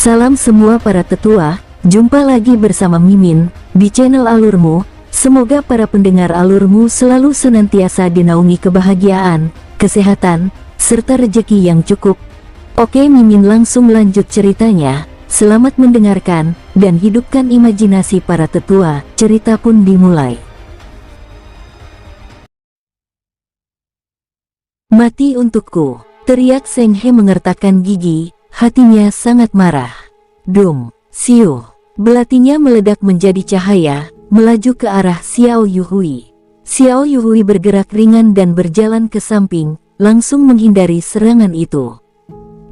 Salam semua para tetua, jumpa lagi bersama Mimin di channel Alurmu. Semoga para pendengar Alurmu selalu senantiasa dinaungi kebahagiaan, kesehatan, serta rezeki yang cukup. Oke, Mimin langsung lanjut ceritanya. Selamat mendengarkan dan hidupkan imajinasi para tetua. Cerita pun dimulai. Mati untukku, teriak Seng He mengertakkan gigi, hatinya sangat marah. Dum, siu, belatinya meledak menjadi cahaya, melaju ke arah Xiao Yuhui. Xiao Yuhui bergerak ringan dan berjalan ke samping, langsung menghindari serangan itu.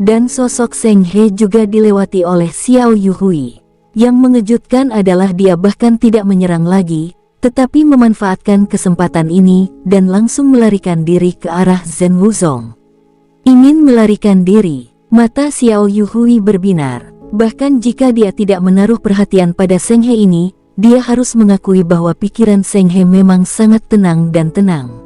Dan sosok Seng He juga dilewati oleh Xiao Yuhui. Yang mengejutkan adalah dia bahkan tidak menyerang lagi, tetapi memanfaatkan kesempatan ini dan langsung melarikan diri ke arah Zhen Wuzong. Ingin melarikan diri, mata Xiao Yuhui berbinar. Bahkan jika dia tidak menaruh perhatian pada Seng He ini, dia harus mengakui bahwa pikiran Seng He memang sangat tenang dan tenang.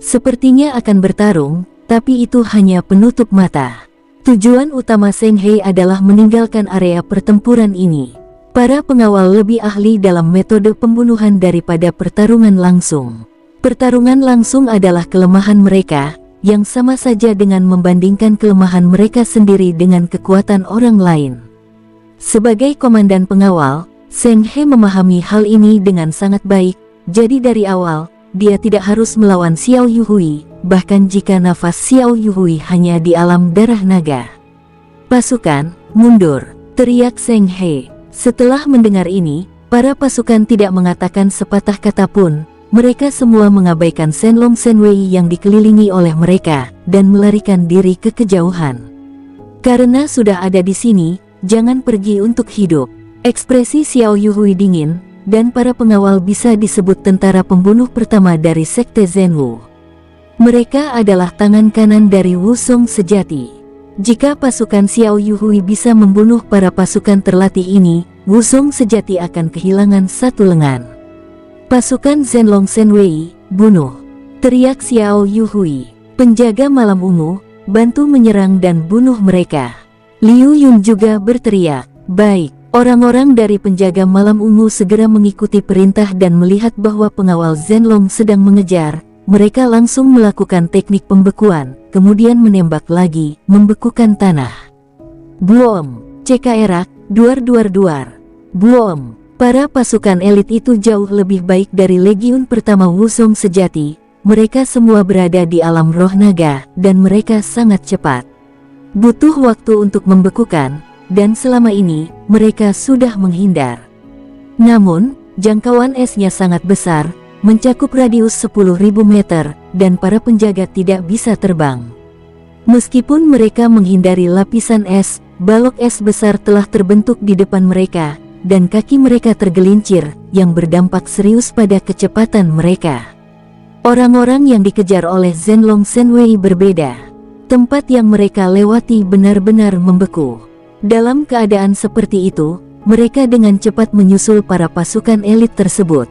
Sepertinya akan bertarung, tapi itu hanya penutup mata. Tujuan utama Seng He adalah meninggalkan area pertempuran ini. Para pengawal lebih ahli dalam metode pembunuhan daripada pertarungan langsung. Pertarungan langsung adalah kelemahan mereka, yang sama saja dengan membandingkan kelemahan mereka sendiri dengan kekuatan orang lain. Sebagai komandan pengawal, Seng He memahami hal ini dengan sangat baik, jadi dari awal, dia tidak harus melawan Xiao Yuhui, bahkan jika nafas Xiao Yuhui hanya di alam darah naga. Pasukan, mundur, teriak Seng He. Setelah mendengar ini, para pasukan tidak mengatakan sepatah kata pun, mereka semua mengabaikan Shenlong Shenwei yang dikelilingi oleh mereka, dan melarikan diri ke kejauhan. Karena sudah ada di sini, jangan pergi untuk hidup. Ekspresi Xiao Yuhui dingin, dan para pengawal bisa disebut tentara pembunuh pertama dari Sekte Zhenwu. Mereka adalah tangan kanan dari Wuzong sejati. Jika pasukan Xiao Yuhui bisa membunuh para pasukan terlatih ini, Wuzong sejati akan kehilangan satu lengan. Pasukan Shenlong Shenwei, bunuh! Teriak Xiao Yuhui. Penjaga malam ungu, bantu menyerang dan bunuh mereka. Liu Yun juga berteriak. Baik, orang-orang dari penjaga malam ungu segera mengikuti perintah dan melihat bahwa pengawal Shenlong sedang mengejar. Mereka langsung melakukan teknik pembekuan, kemudian menembak lagi, membekukan tanah. Boom! Cekaerak, duar. Boom! Para pasukan elit itu jauh lebih baik dari legiun pertama Wuzong sejati. Mereka semua berada di alam roh naga, dan mereka sangat cepat. Butuh waktu untuk membekukan, dan selama ini, mereka sudah menghindar. Namun, jangkauan esnya sangat besar, mencakup radius 10.000 meter, dan para penjaga tidak bisa terbang. Meskipun mereka menghindari lapisan es, balok es besar telah terbentuk di depan mereka, dan kaki mereka tergelincir, yang berdampak serius pada kecepatan mereka. Orang-orang yang dikejar oleh Shenlong Shenwei berbeda. Tempat yang mereka lewati benar-benar membeku. Dalam keadaan seperti itu, mereka dengan cepat menyusul para pasukan elit tersebut.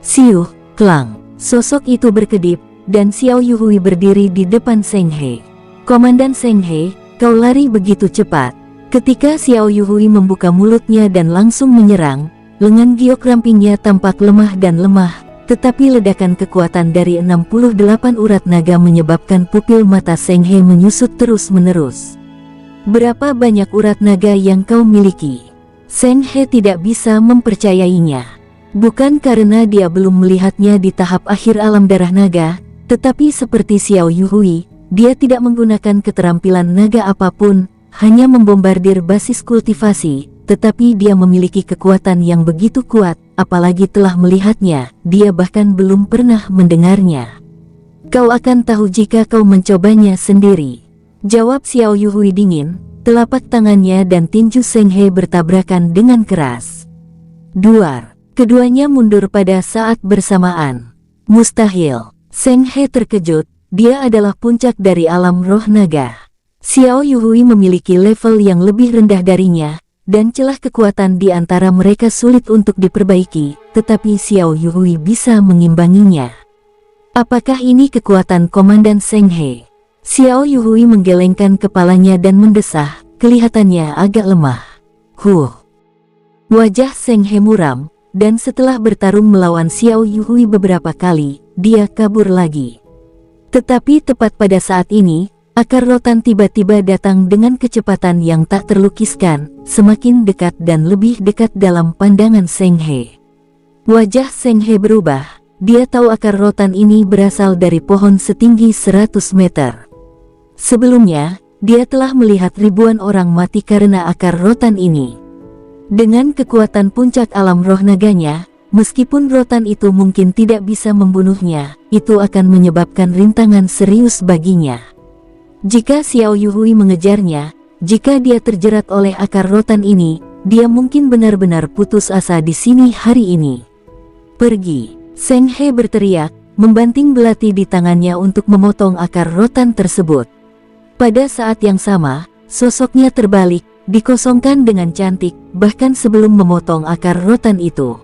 Siuh! Klang, sosok itu berkedip, dan Xiao Yuhui berdiri di depan Seng He. Komandan Seng He, kau lari begitu cepat. Ketika Xiao Yuhui membuka mulutnya dan langsung menyerang, lengan giok rampingnya tampak lemah dan lemah, tetapi ledakan kekuatan dari 68 urat naga menyebabkan pupil mata Seng He menyusut terus-menerus. Berapa banyak urat naga yang kau miliki? Seng He tidak bisa mempercayainya. Bukan karena dia belum melihatnya di tahap akhir alam darah naga, tetapi seperti Xiao Yuhui, dia tidak menggunakan keterampilan naga apapun, hanya membombardir basis kultivasi, tetapi dia memiliki kekuatan yang begitu kuat, apalagi telah melihatnya, dia bahkan belum pernah mendengarnya. Kau akan tahu jika kau mencobanya sendiri, jawab Xiao Yuhui dingin. Telapak tangannya dan tinju Seng He bertabrakan dengan keras. Duar! Keduanya mundur pada saat bersamaan. Mustahil. Seng He terkejut, dia adalah puncak dari alam roh naga. Xiao Yuhui memiliki level yang lebih rendah darinya, dan celah kekuatan di antara mereka sulit untuk diperbaiki, tetapi Xiao Yuhui bisa mengimbanginya. Apakah ini kekuatan Komandan Seng He? Xiao Yuhui menggelengkan kepalanya dan mendesah, kelihatannya agak lemah. Wajah Seng He muram, dan setelah bertarung melawan Xiao Yuhui beberapa kali, dia kabur lagi. Tetapi tepat pada saat ini, akar rotan tiba-tiba datang dengan kecepatan yang tak terlukiskan, semakin dekat dan lebih dekat dalam pandangan Seng He. Wajah Seng He berubah, dia tahu akar rotan ini berasal dari pohon setinggi 100 meter. Sebelumnya, dia telah melihat ribuan orang mati karena akar rotan ini. Dengan kekuatan puncak alam roh naganya, meskipun rotan itu mungkin tidak bisa membunuhnya, itu akan menyebabkan rintangan serius baginya. Jika Xiao Yuhui mengejarnya, jika dia terjerat oleh akar rotan ini, dia mungkin benar-benar putus asa di sini hari ini. Pergi! Seng He berteriak, membanting belati di tangannya untuk memotong akar rotan tersebut. Pada saat yang sama, sosoknya terbalik, dikosongkan dengan cantik, bahkan sebelum memotong akar rotan itu.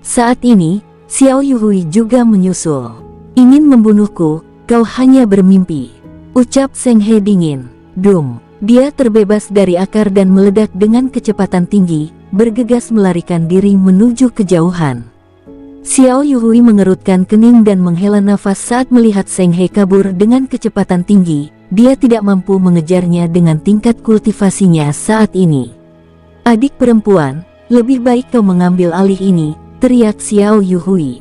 Saat ini, Xiao Yuhui juga menyusul. Ingin membunuhku, kau hanya bermimpi, ucap Seng He dingin. Dum! Dia terbebas dari akar dan meledak dengan kecepatan tinggi, bergegas melarikan diri menuju kejauhan. Xiao Yuhui mengerutkan kening dan menghela nafas saat melihat Seng He kabur dengan kecepatan tinggi. Dia tidak mampu mengejarnya dengan tingkat kultivasinya saat ini. Adik perempuan, lebih baik kau mengambil alih ini, teriak Xiao Yuhui.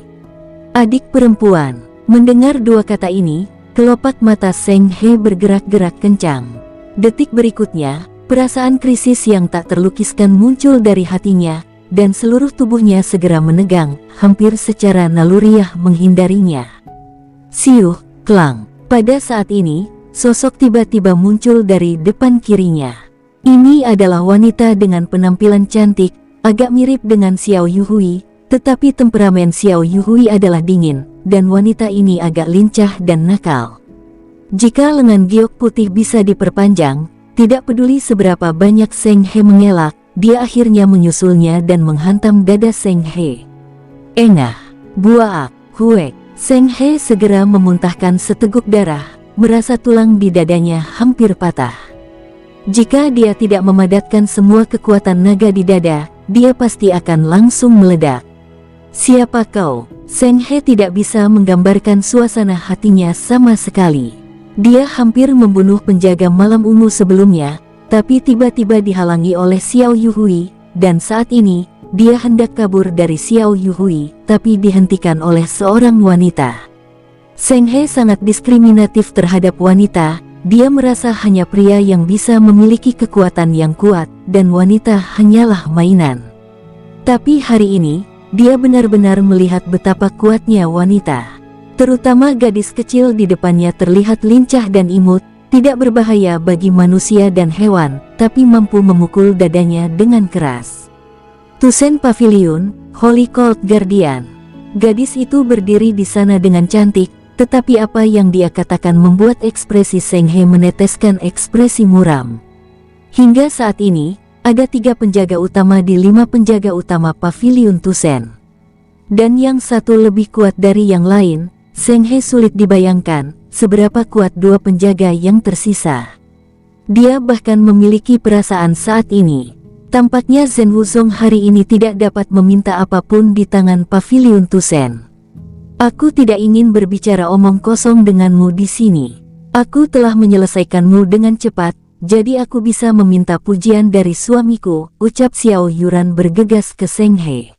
Adik perempuan, mendengar dua kata ini, kelopak mata Seng He bergerak-gerak kencang. Detik berikutnya, perasaan krisis yang tak terlukiskan muncul dari hatinya, dan seluruh tubuhnya segera menegang, hampir secara naluriah menghindarinya. Siuh, klang. Pada saat ini, sosok tiba-tiba muncul dari depan kirinya. Ini adalah wanita dengan penampilan cantik, agak mirip dengan Xiao Yuhui, tetapi temperamen Xiao Yuhui adalah dingin, dan wanita ini agak lincah dan nakal. Jika lengan giok putih bisa diperpanjang, tidak peduli seberapa banyak Seng He mengelak, dia akhirnya menyusulnya dan menghantam dada Seng He. Engah, buaak, huek. Seng He segera memuntahkan seteguk darah, merasa tulang di dadanya hampir patah. Jika dia tidak memadatkan semua kekuatan naga di dada, dia pasti akan langsung meledak. Siapa kau? Seng He tidak bisa menggambarkan suasana hatinya sama sekali. Dia hampir membunuh penjaga malam ungu sebelumnya, tapi tiba-tiba dihalangi oleh Xiao Yuhui, dan saat ini, dia hendak kabur dari Xiao Yuhui, tapi dihentikan oleh seorang wanita. Seng He sangat diskriminatif terhadap wanita, dia merasa hanya pria yang bisa memiliki kekuatan yang kuat, dan wanita hanyalah mainan. Tapi hari ini, dia benar-benar melihat betapa kuatnya wanita. Terutama gadis kecil di depannya terlihat lincah dan imut, tidak berbahaya bagi manusia dan hewan, tapi mampu memukul dadanya dengan keras. Tusen Pavilion, Holy Cold Guardian. Gadis itu berdiri di sana dengan cantik, tetapi apa yang dia katakan membuat ekspresi Seng He meneteskan ekspresi muram. Hingga saat ini, ada 3 penjaga utama di 5 penjaga utama Pavilion Tusen. Dan yang satu lebih kuat dari yang lain, Seng He sulit dibayangkan seberapa kuat 2 penjaga yang tersisa. Dia bahkan memiliki perasaan saat ini. Tampaknya Zhen Wuzong hari ini tidak dapat meminta apapun di tangan Pavilion Tusen. Aku tidak ingin berbicara omong kosong denganmu di sini. Aku telah menyelesaikanmu dengan cepat, jadi aku bisa meminta pujian dari suamiku, ucap Xiao Yuran bergegas ke Seng He.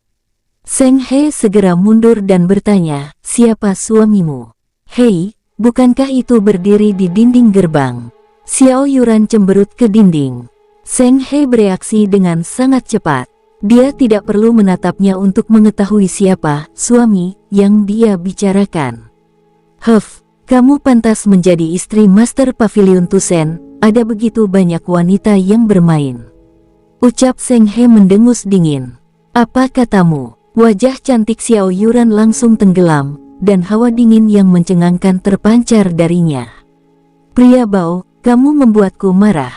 Seng He segera mundur dan bertanya, siapa suamimu? Hei, bukankah itu berdiri di dinding gerbang? Xiao Yuran cemberut ke dinding. Seng He bereaksi dengan sangat cepat. Dia tidak perlu menatapnya untuk mengetahui siapa suami yang dia bicarakan. Kamu pantas menjadi istri Master Pavilion Tusen, ada begitu banyak wanita yang bermain. Ucap Seng He mendengus dingin. Apa katamu? Wajah cantik Xiao Yuran langsung tenggelam, dan hawa dingin yang mencengangkan terpancar darinya. Pria bau, kamu membuatku marah.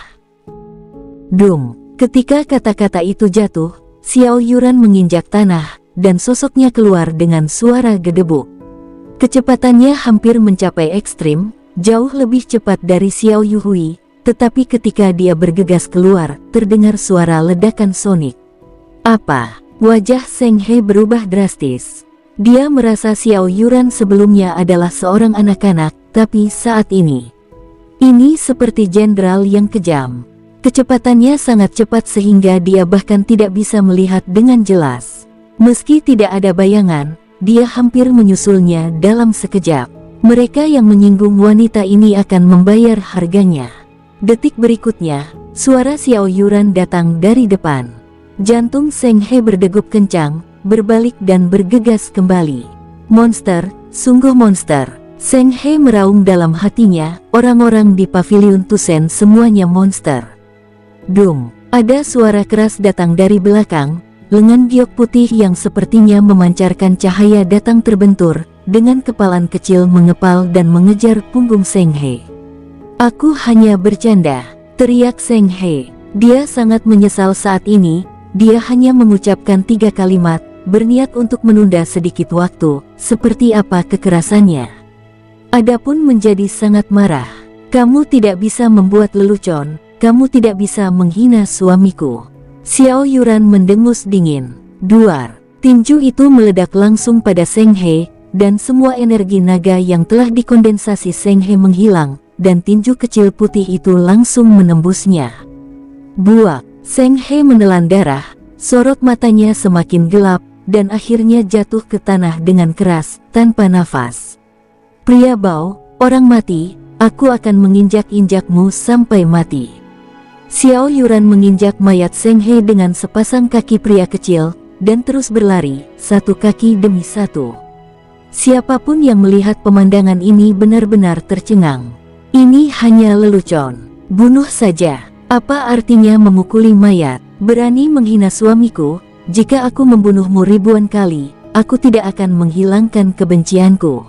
Dum, ketika kata-kata itu jatuh, Xiao Yuran menginjak tanah, dan sosoknya keluar dengan suara gedebuk. Kecepatannya hampir mencapai ekstrim, jauh lebih cepat dari Xiao Yuhui, Tetapi ketika dia bergegas keluar, terdengar suara ledakan sonik. Apa? Wajah Seng He berubah drastis. Dia merasa Xiao Yuran sebelumnya adalah seorang anak-anak, tapi saat ini seperti jenderal yang kejam. Kecepatannya sangat cepat sehingga dia bahkan tidak bisa melihat dengan jelas. Meski tidak ada bayangan, dia hampir menyusulnya dalam sekejap. Mereka yang menyinggung wanita ini akan membayar harganya. Detik berikutnya, suara Xiao Yuran datang dari depan. Jantung Seng He berdegup kencang, berbalik dan bergegas kembali. Monster, sungguh monster. Seng He meraung dalam hatinya, orang-orang di pavilion Tusen semuanya monster. Dum, ada suara keras datang dari belakang, lengan giok putih yang sepertinya memancarkan cahaya datang terbentur, dengan kepalan kecil mengepal dan mengejar punggung Seng He. Aku hanya bercanda, teriak Seng He. Dia sangat menyesal saat ini, dia hanya mengucapkan 3 kalimat, berniat untuk menunda sedikit waktu, seperti apa kekerasannya. Adapun menjadi sangat marah. Kamu tidak bisa membuat lelucon, kamu tidak bisa menghina suamiku. Xiao Yuran mendengus dingin. Duar, tinju itu meledak langsung pada Seng He, dan semua energi naga yang telah dikondensasi Seng He menghilang, dan tinju kecil putih itu langsung menembusnya. Buak, Seng He menelan darah, sorot matanya semakin gelap, dan akhirnya jatuh ke tanah dengan keras, tanpa nafas. Pria bau, orang mati, aku akan menginjak-injakmu sampai mati. Xiao Yuran menginjak mayat Seng He dengan sepasang kaki pria kecil, dan terus berlari, satu kaki demi satu. Siapapun yang melihat pemandangan ini benar-benar tercengang. Ini hanya lelucon. Bunuh saja. Apa artinya memukuli mayat? Berani menghina suamiku? Jika aku membunuhmu ribuan kali, aku tidak akan menghilangkan kebencianku.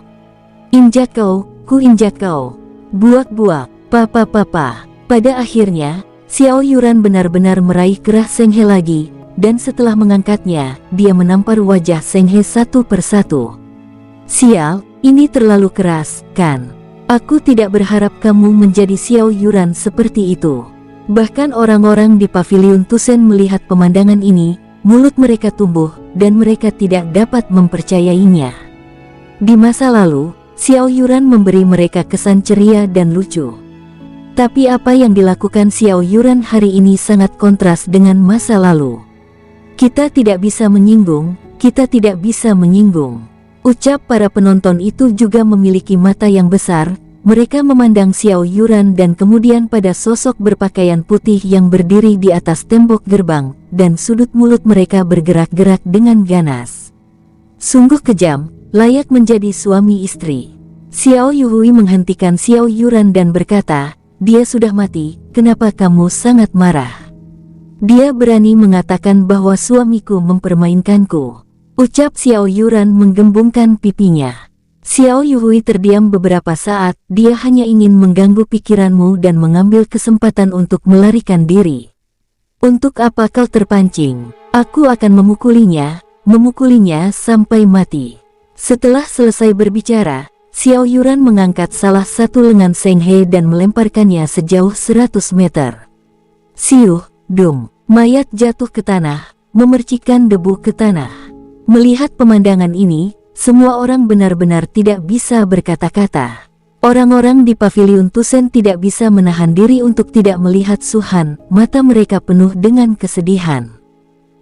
Injak kau, ku injak kau. Buak-buak, papa-papa. Pada akhirnya, Xiao Yuran benar-benar meraih kerah Seng He lagi, dan setelah mengangkatnya, dia menampar wajah Seng He satu persatu. Sial, ini terlalu keras, kan? Aku tidak berharap kamu menjadi Xiao Yuran seperti itu. Bahkan orang-orang di pavilion Tusen melihat pemandangan ini, mulut mereka tumbuh, dan mereka tidak dapat mempercayainya. Di masa lalu, Xiao Yuran memberi mereka kesan ceria dan lucu. Tapi apa yang dilakukan Xiao Yuran hari ini sangat kontras dengan masa lalu. Kita tidak bisa menyinggung, kita tidak bisa menyinggung. Ucap para penonton itu juga memiliki mata yang besar. Mereka memandang Xiao Yuran dan kemudian pada sosok berpakaian putih yang berdiri di atas tembok gerbang, dan sudut mulut mereka bergerak-gerak dengan ganas. Sungguh kejam, layak menjadi suami istri. Xiao Yuhui menghentikan Xiao Yuran dan berkata, dia sudah mati, kenapa kamu sangat marah? Dia berani mengatakan bahwa suamiku mempermainkanku. Ucap Xiao Yuran menggembungkan pipinya. Xiao Yuhui terdiam beberapa saat, dia hanya ingin mengganggu pikiranmu dan mengambil kesempatan untuk melarikan diri. Untuk apa kau terpancing? Aku akan memukulinya sampai mati. Setelah selesai berbicara, Xiao Yuran mengangkat salah satu lengan Seng He dan melemparkannya sejauh 100 meter. Siuh, dum, mayat jatuh ke tanah, memercikkan debu ke tanah. Melihat pemandangan ini, semua orang benar-benar tidak bisa berkata-kata. Orang-orang di pavilion Tusen tidak bisa menahan diri untuk tidak melihat Suhan, mata mereka penuh dengan kesedihan.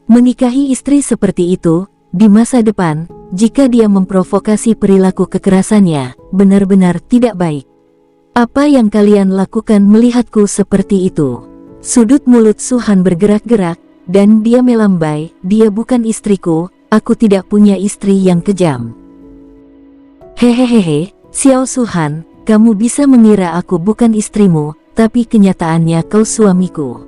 Menikahi istri seperti itu, di masa depan, jika dia memprovokasi perilaku kekerasannya, benar-benar tidak baik. Apa yang kalian lakukan melihatku seperti itu? Sudut mulut Suhan bergerak-gerak, dan dia melambai, dia bukan istriku. Aku tidak punya istri yang kejam. Hehehehe, Xiao Suhan, kamu bisa mengira aku bukan istrimu, tapi kenyataannya kau suamiku.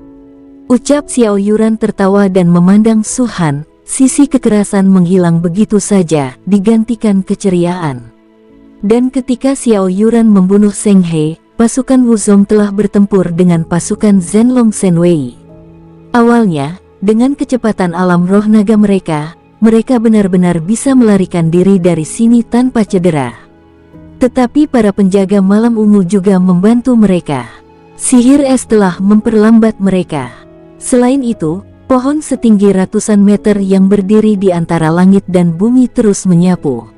Ucap Xiao Yuran tertawa dan memandang Suhan, sisi kekerasan menghilang begitu saja, digantikan keceriaan. Dan ketika Xiao Yuran membunuh Seng He, pasukan Wuzong telah bertempur dengan pasukan Zhenlong Shenwei. Awalnya, dengan kecepatan alam roh naga mereka benar-benar bisa melarikan diri dari sini tanpa cedera. Tetapi para penjaga malam ungu juga membantu mereka. Sihir es telah memperlambat mereka. Selain itu, pohon setinggi ratusan meter yang berdiri di antara langit dan bumi terus menyapu.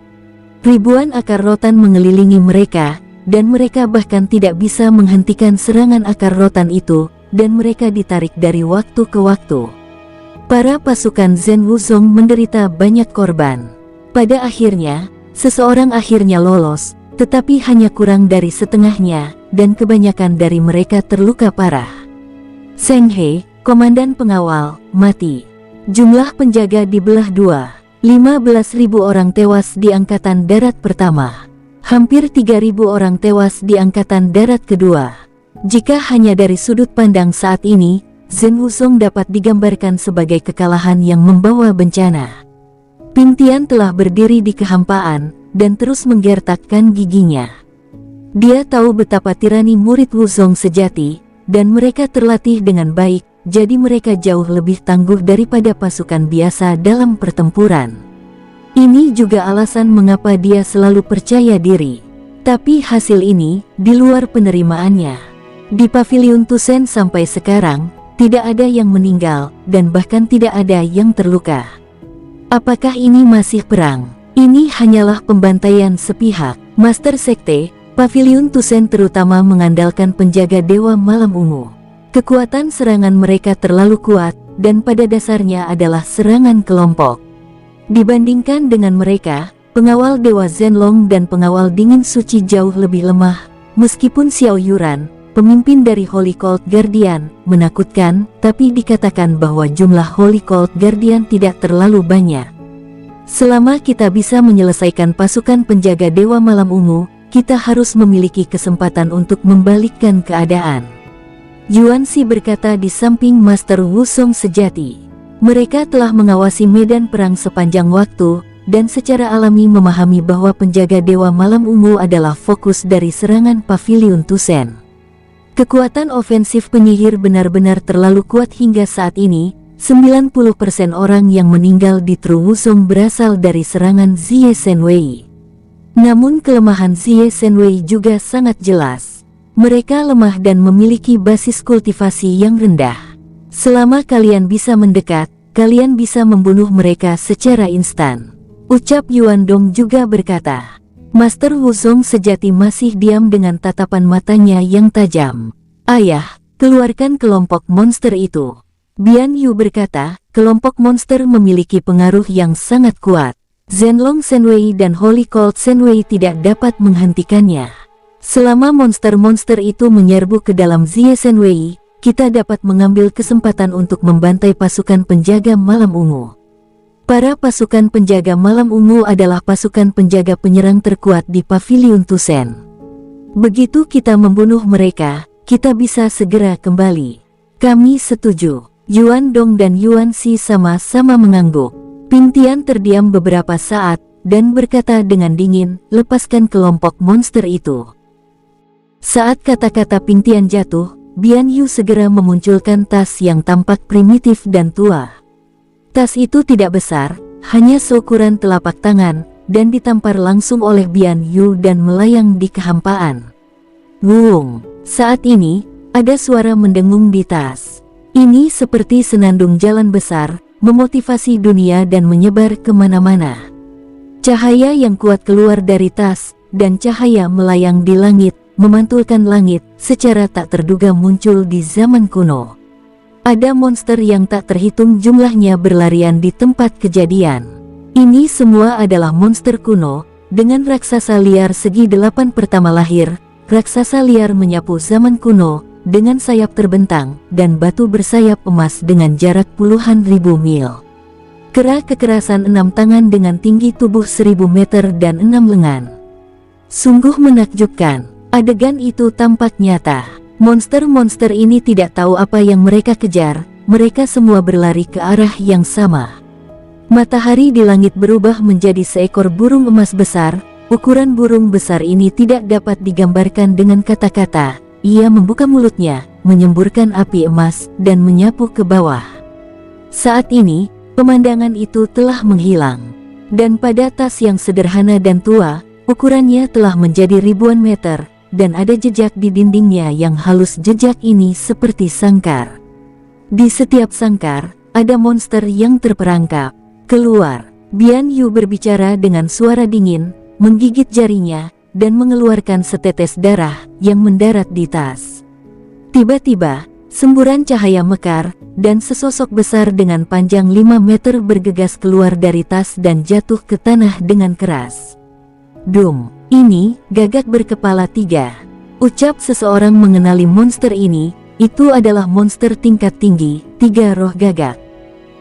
Ribuan akar rotan mengelilingi mereka, dan mereka bahkan tidak bisa menghentikan serangan akar rotan itu, dan mereka ditarik dari waktu ke waktu. Para pasukan Zhen Wuzong menderita banyak korban. Pada akhirnya, seseorang akhirnya lolos, tetapi hanya kurang dari setengahnya, dan kebanyakan dari mereka terluka parah. Zheng He, komandan pengawal, mati. Jumlah penjaga dibelah dua. 15.000 orang tewas di Angkatan Darat pertama. Hampir 3.000 orang tewas di Angkatan Darat kedua. Jika hanya dari sudut pandang saat ini, Zhen Wuzong dapat digambarkan sebagai kekalahan yang membawa bencana. Ping Tian telah berdiri di kehampaan, dan terus menggertakkan giginya. Dia tahu betapa tirani murid Wuzong sejati, dan mereka terlatih dengan baik, jadi mereka jauh lebih tangguh daripada pasukan biasa dalam pertempuran. Ini juga alasan mengapa dia selalu percaya diri. Tapi hasil ini, di luar penerimaannya. Di Paviliun Tusen sampai sekarang, tidak ada yang meninggal, dan bahkan tidak ada yang terluka. Apakah ini masih perang? Ini hanyalah pembantaian sepihak. Master Sekte, Paviliun Tusen terutama mengandalkan penjaga Dewa Malam Ungu. Kekuatan serangan mereka terlalu kuat, dan pada dasarnya adalah serangan kelompok. Dibandingkan dengan mereka, pengawal Dewa Zhenlong dan pengawal Dingin Suci jauh lebih lemah, meskipun Xiao Yuran, pemimpin dari Holy Cold Guardian, menakutkan, tapi dikatakan bahwa jumlah Holy Cold Guardian tidak terlalu banyak. Selama kita bisa menyelesaikan pasukan penjaga Dewa Malam Ungu, kita harus memiliki kesempatan untuk membalikkan keadaan. Yuan Xi berkata di samping Master Wuzong sejati. Mereka telah mengawasi medan perang sepanjang waktu, dan secara alami memahami bahwa penjaga Dewa Malam Ungu adalah fokus dari serangan Paviliun Tusen. Kekuatan ofensif penyihir benar-benar terlalu kuat hingga saat ini. 90% orang yang meninggal di Tru Wuzong berasal dari serangan Ziye Shenwei. Namun kelemahan Ziye Shenwei juga sangat jelas. Mereka lemah dan memiliki basis kultivasi yang rendah. Selama kalian bisa mendekat, kalian bisa membunuh mereka secara instan. Ucap Yuan Dong juga berkata. Master Wuzong sejati masih diam dengan tatapan matanya yang tajam. Ayah, keluarkan kelompok monster itu. Bian Yu berkata, kelompok monster memiliki pengaruh yang sangat kuat. Zhenlong Shenwei dan Holy Cold Shenwei tidak dapat menghentikannya. Selama monster-monster itu menyerbu ke dalam Ziye Shenwei, kita dapat mengambil kesempatan untuk membantai pasukan penjaga Malam Ungu. Para pasukan penjaga Malam Ungu adalah pasukan penjaga penyerang terkuat di Paviliun Tusen. Begitu kita membunuh mereka, kita bisa segera kembali. Kami setuju. Yuan Dong dan Yuan Xi sama-sama mengangguk. Ping Tian terdiam beberapa saat, dan berkata dengan dingin, lepaskan kelompok monster itu. Saat kata-kata Ping Tian jatuh, Bian Yu segera memunculkan tas yang tampak primitif dan tua. Tas itu tidak besar, hanya seukuran telapak tangan, dan ditampar langsung oleh Bian Yu dan melayang di kehampaan. Wung! Saat ini, ada suara mendengung di tas. Ini seperti senandung jalan besar, memotivasi dunia dan menyebar kemana-mana. Cahaya yang kuat keluar dari tas, dan cahaya melayang di langit, memantulkan langit, secara tak terduga muncul di zaman kuno. Ada monster yang tak terhitung jumlahnya berlarian di tempat kejadian. Ini semua adalah monster kuno, dengan raksasa liar segi 8 pertama lahir. Raksasa liar menyapu zaman kuno, dengan sayap terbentang, dan batu bersayap emas dengan jarak puluhan ribu mil. Kera kekerasan 6 tangan dengan tinggi tubuh 1000 meter dan 6 lengan. Sungguh menakjubkan. Adegan itu tampak nyata. Monster-monster ini tidak tahu apa yang mereka kejar, mereka semua berlari ke arah yang sama. Matahari di langit berubah menjadi seekor burung emas besar. Ukuran burung besar ini tidak dapat digambarkan dengan kata-kata. Ia membuka mulutnya, menyemburkan api emas, dan menyapu ke bawah. Saat ini, pemandangan itu telah menghilang. Dan pada tas yang sederhana dan tua, ukurannya telah menjadi ribuan meter, dan ada jejak di dindingnya yang halus. Jejak ini seperti sangkar. Di setiap sangkar, ada monster yang terperangkap. Keluar. Bian Yu berbicara dengan suara dingin, menggigit jarinya, dan mengeluarkan setetes darah yang mendarat di tas. Tiba-tiba, semburan cahaya mekar, dan sesosok besar dengan panjang 5 meter bergegas keluar dari tas dan jatuh ke tanah dengan keras. Dum, ini, gagak berkepala 3. Ucap seseorang mengenali monster ini, itu adalah monster tingkat tinggi, 3 roh gagak.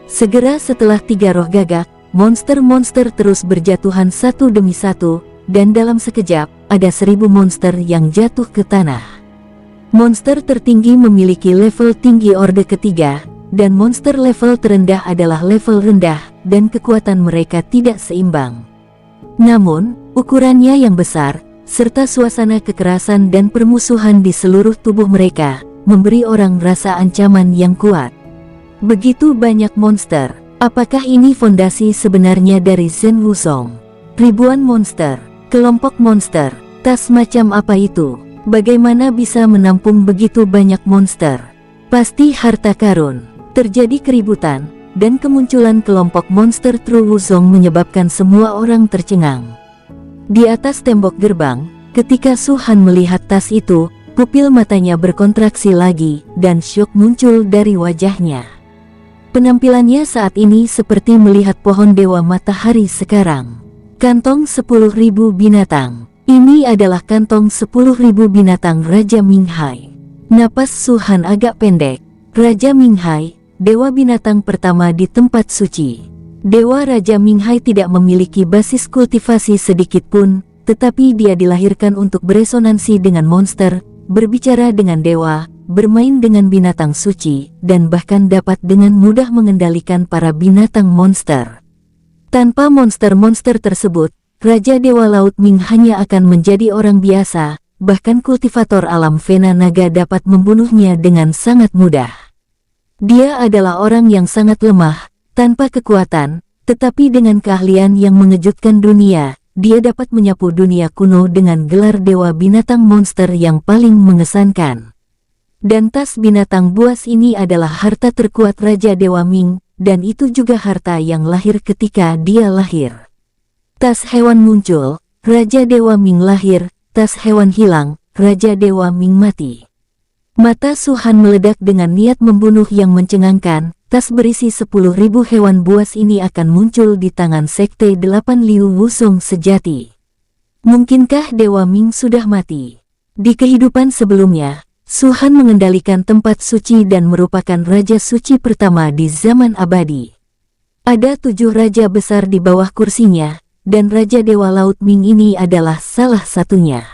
Segera setelah 3 roh gagak, monster-monster terus berjatuhan satu demi satu, dan dalam sekejap, ada 1000 monster yang jatuh ke tanah. Monster tertinggi memiliki level tinggi orde ketiga, dan monster level terendah adalah level rendah, dan kekuatan mereka tidak seimbang. Namun, ukurannya yang besar, serta suasana kekerasan dan permusuhan di seluruh tubuh mereka, memberi orang rasa ancaman yang kuat. Begitu banyak monster, apakah ini fondasi sebenarnya dari Zhen Wuzong? Ribuan monster, kelompok monster, tas macam apa itu? Bagaimana bisa menampung begitu banyak monster? Pasti harta karun. Terjadi keributan, dan kemunculan kelompok monster True Wuzong menyebabkan semua orang tercengang. Di atas tembok gerbang, ketika Su Han melihat tas itu, pupil matanya berkontraksi lagi, dan syok muncul dari wajahnya. Penampilannya saat ini seperti melihat pohon dewa matahari sekarang. Kantong 10.000 binatang. Ini adalah kantong 10.000 binatang Raja Minghai. Napas Su Han agak pendek. Raja Minghai, dewa binatang pertama di tempat suci. Dewa Raja Minghai tidak memiliki basis kultivasi sedikit pun, tetapi dia dilahirkan untuk beresonansi dengan monster, berbicara dengan dewa, bermain dengan binatang suci, dan bahkan dapat dengan mudah mengendalikan para binatang monster. Tanpa monster-monster tersebut, Raja Dewa Laut Ming hanya akan menjadi orang biasa, bahkan kultivator alam Vena Naga dapat membunuhnya dengan sangat mudah. Dia adalah orang yang sangat lemah, tanpa kekuatan, tetapi dengan keahlian yang mengejutkan dunia, dia dapat menyapu dunia kuno dengan gelar Dewa Binatang Monster yang paling mengesankan. Dan tas binatang buas ini adalah harta terkuat Raja Dewa Ming, dan itu juga harta yang lahir ketika dia lahir. Tas hewan muncul, Raja Dewa Ming lahir, tas hewan hilang, Raja Dewa Ming mati. Mata Su Han meledak dengan niat membunuh yang mencengangkan, tas berisi 10.000 hewan buas ini akan muncul di tangan Sekte 8 Liu Wuzong sejati. Mungkinkah Dewa Ming sudah mati? Di kehidupan sebelumnya, Su Han mengendalikan tempat suci dan merupakan raja suci pertama di zaman abadi. Ada 7 raja besar di bawah kursinya, dan Raja Dewa Laut Ming ini adalah salah satunya.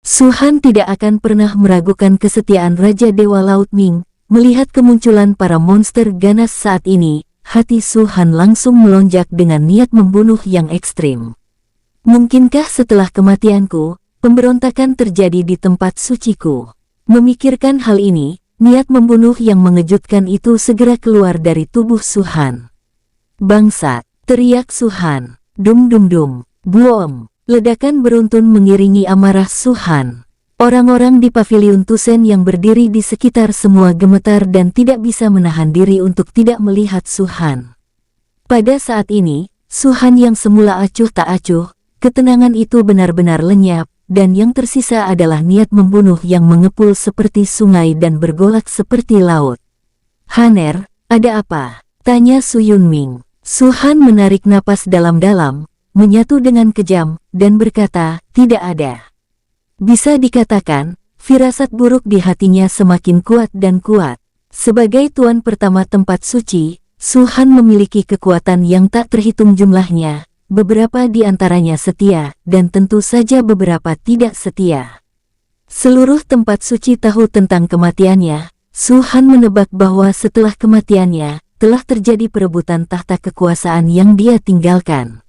Su Han tidak akan pernah meragukan kesetiaan Raja Dewa Laut Ming. Melihat kemunculan para monster ganas saat ini, hati Su Han langsung melonjak dengan niat membunuh yang ekstrim. Mungkinkah setelah kematianku, pemberontakan terjadi di tempat suciku? Memikirkan hal ini, niat membunuh yang mengejutkan itu segera keluar dari tubuh Su Han. Bangsat, teriak Su Han. Dum dum dum, buom. Ledakan beruntun mengiringi amarah Su Han. Orang-orang di paviliun Tusen yang berdiri di sekitar semua gemetar dan tidak bisa menahan diri untuk tidak melihat Su Han. Pada saat ini, Su Han yang semula acuh tak acuh, ketenangan itu benar-benar lenyap, dan yang tersisa adalah niat membunuh yang mengepul seperti sungai dan bergolak seperti laut. "Haner, ada apa?" tanya Su Yunming. Su Han menarik napas dalam-dalam, menyatu dengan kejam, dan berkata, "Tidak ada." Bisa dikatakan, firasat buruk di hatinya semakin kuat dan kuat. Sebagai tuan pertama tempat suci, Su Han memiliki kekuatan yang tak terhitung jumlahnya, beberapa di antaranya setia, dan tentu saja beberapa tidak setia. Seluruh tempat suci tahu tentang kematiannya. Su Han menebak bahwa setelah kematiannya, telah terjadi perebutan tahta kekuasaan yang dia tinggalkan.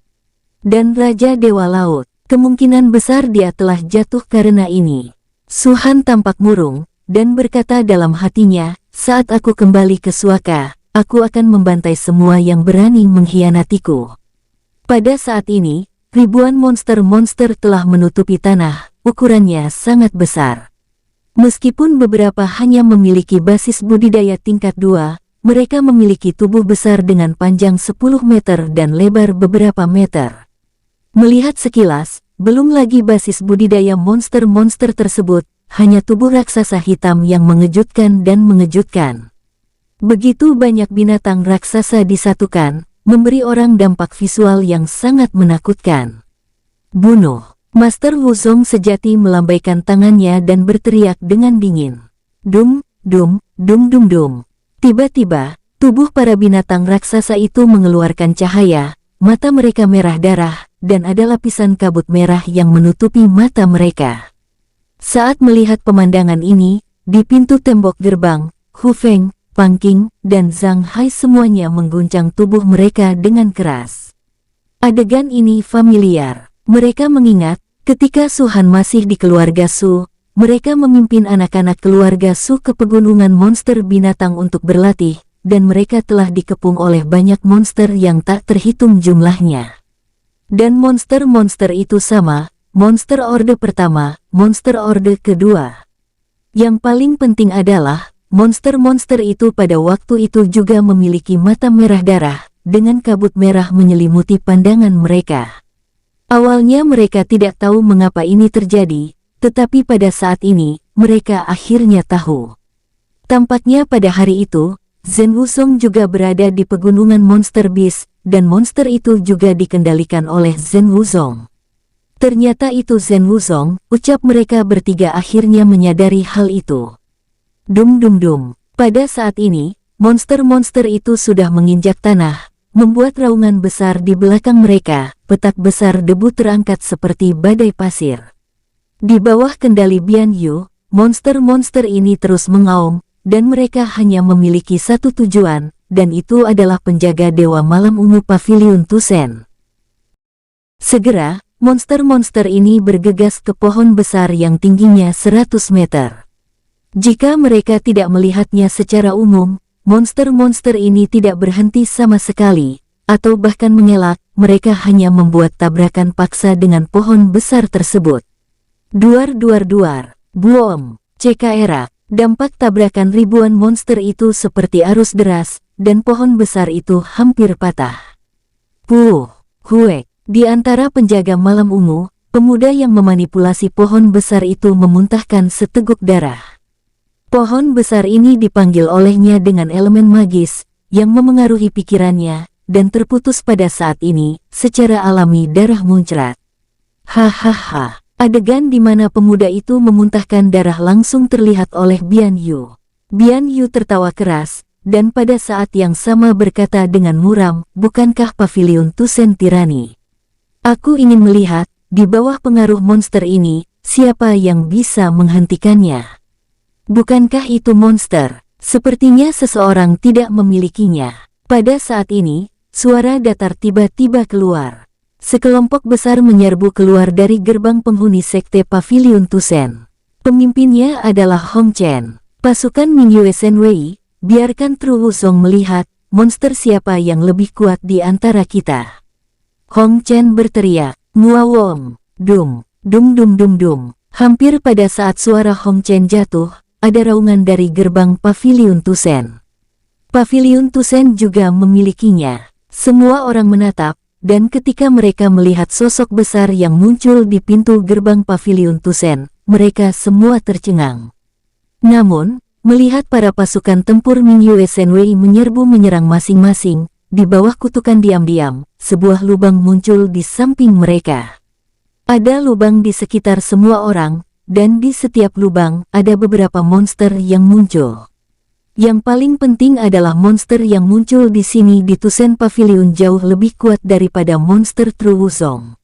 Dan Raja Dewa Laut, kemungkinan besar dia telah jatuh karena ini. Su Han tampak murung, dan berkata dalam hatinya, "Saat aku kembali ke Suaka, aku akan membantai semua yang berani mengkhianatiku." Pada saat ini, ribuan monster-monster telah menutupi tanah, ukurannya sangat besar. Meskipun beberapa hanya memiliki basis budidaya tingkat 2, mereka memiliki tubuh besar dengan panjang 10 meter dan lebar beberapa meter. Melihat sekilas, belum lagi basis budidaya monster-monster tersebut, hanya tubuh raksasa hitam yang mengejutkan dan mengejutkan. Begitu banyak binatang raksasa disatukan, memberi orang dampak visual yang sangat menakutkan. Bunuh! Master Wuzong sejati melambaikan tangannya dan berteriak dengan dingin. Dum, dum, dum dum dum. Tiba-tiba, tubuh para binatang raksasa itu mengeluarkan cahaya, mata mereka merah darah, dan ada lapisan kabut merah yang menutupi mata mereka. Saat melihat pemandangan ini, di pintu tembok gerbang, Hu Feng, Pang Qing, dan Zhang Hai semuanya mengguncang tubuh mereka dengan keras. Adegan ini familiar. Mereka mengingat, ketika Su Han masih di keluarga Su, mereka memimpin anak-anak keluarga Su ke pegunungan monster binatang untuk berlatih, dan mereka telah dikepung oleh banyak monster yang tak terhitung jumlahnya. Dan monster-monster itu sama, monster orde pertama, monster orde kedua. Yang paling penting adalah, monster-monster itu pada waktu itu juga memiliki mata merah darah, dengan kabut merah menyelimuti pandangan mereka. Awalnya mereka tidak tahu mengapa ini terjadi, tetapi pada saat ini, mereka akhirnya tahu. Tampaknya pada hari itu, Zhen Wuzong juga berada di pegunungan Monster Beast, dan monster itu juga dikendalikan oleh Zhen Wuzong. Ternyata itu Zhen Wuzong, ucap mereka bertiga akhirnya menyadari hal itu. Dum dum dum. Pada saat ini, monster-monster itu sudah menginjak tanah, membuat raungan besar di belakang mereka, petak besar debu terangkat seperti badai pasir. Di bawah kendali Bian Yu, monster-monster ini terus mengaum, dan mereka hanya memiliki satu tujuan, dan itu adalah penjaga Dewa Malam Ungu Pavilion Tusen. Segera, monster-monster ini bergegas ke pohon besar yang tingginya 100 meter. Jika mereka tidak melihatnya secara umum, monster-monster ini tidak berhenti sama sekali, atau bahkan mengelak, mereka hanya membuat tabrakan paksa dengan pohon besar tersebut. Duar-duar-duar, buom, cekera, dampak tabrakan ribuan monster itu seperti arus deras, dan pohon besar itu hampir patah. Huek, di antara penjaga Malam Ungu, pemuda yang memanipulasi pohon besar itu memuntahkan seteguk darah. Pohon besar ini dipanggil olehnya dengan elemen magis, yang memengaruhi pikirannya, dan terputus pada saat ini, secara alami darah muncrat. Hahaha, adegan di mana pemuda itu memuntahkan darah langsung terlihat oleh Bian Yu. Bian Yu tertawa keras, dan pada saat yang sama berkata dengan muram, bukankah Pavilion Tusen tirani? Aku ingin melihat, di bawah pengaruh monster ini, siapa yang bisa menghentikannya. Bukankah itu monster? Sepertinya seseorang tidak memilikinya. Pada saat ini, suara datar tiba-tiba keluar. Sekelompok besar menyerbu keluar dari gerbang penghuni sekte Pavilion Tusen. Pemimpinnya adalah Hong Chen. Pasukan Mingyue Shenwei, biarkan Tru Wuzong melihat, monster siapa yang lebih kuat di antara kita. Hong Chen berteriak, muawom, dum, dum dum dum dum. Hampir pada saat suara Hong Chen jatuh, ada raungan dari gerbang Pavilion Tusen. Pavilion Tusen juga memilikinya. Semua orang menatap, dan ketika mereka melihat sosok besar yang muncul di pintu gerbang Pavilion Tusen, mereka semua tercengang. Namun, melihat para pasukan tempur Mingyue Shenwei menyerbu menyerang masing-masing, di bawah kutukan diam-diam, sebuah lubang muncul di samping mereka. Ada lubang di sekitar semua orang, dan di setiap lubang ada beberapa monster yang muncul. Yang paling penting adalah monster yang muncul di sini di Tusen Pavilion jauh lebih kuat daripada monster Tru Wuzong.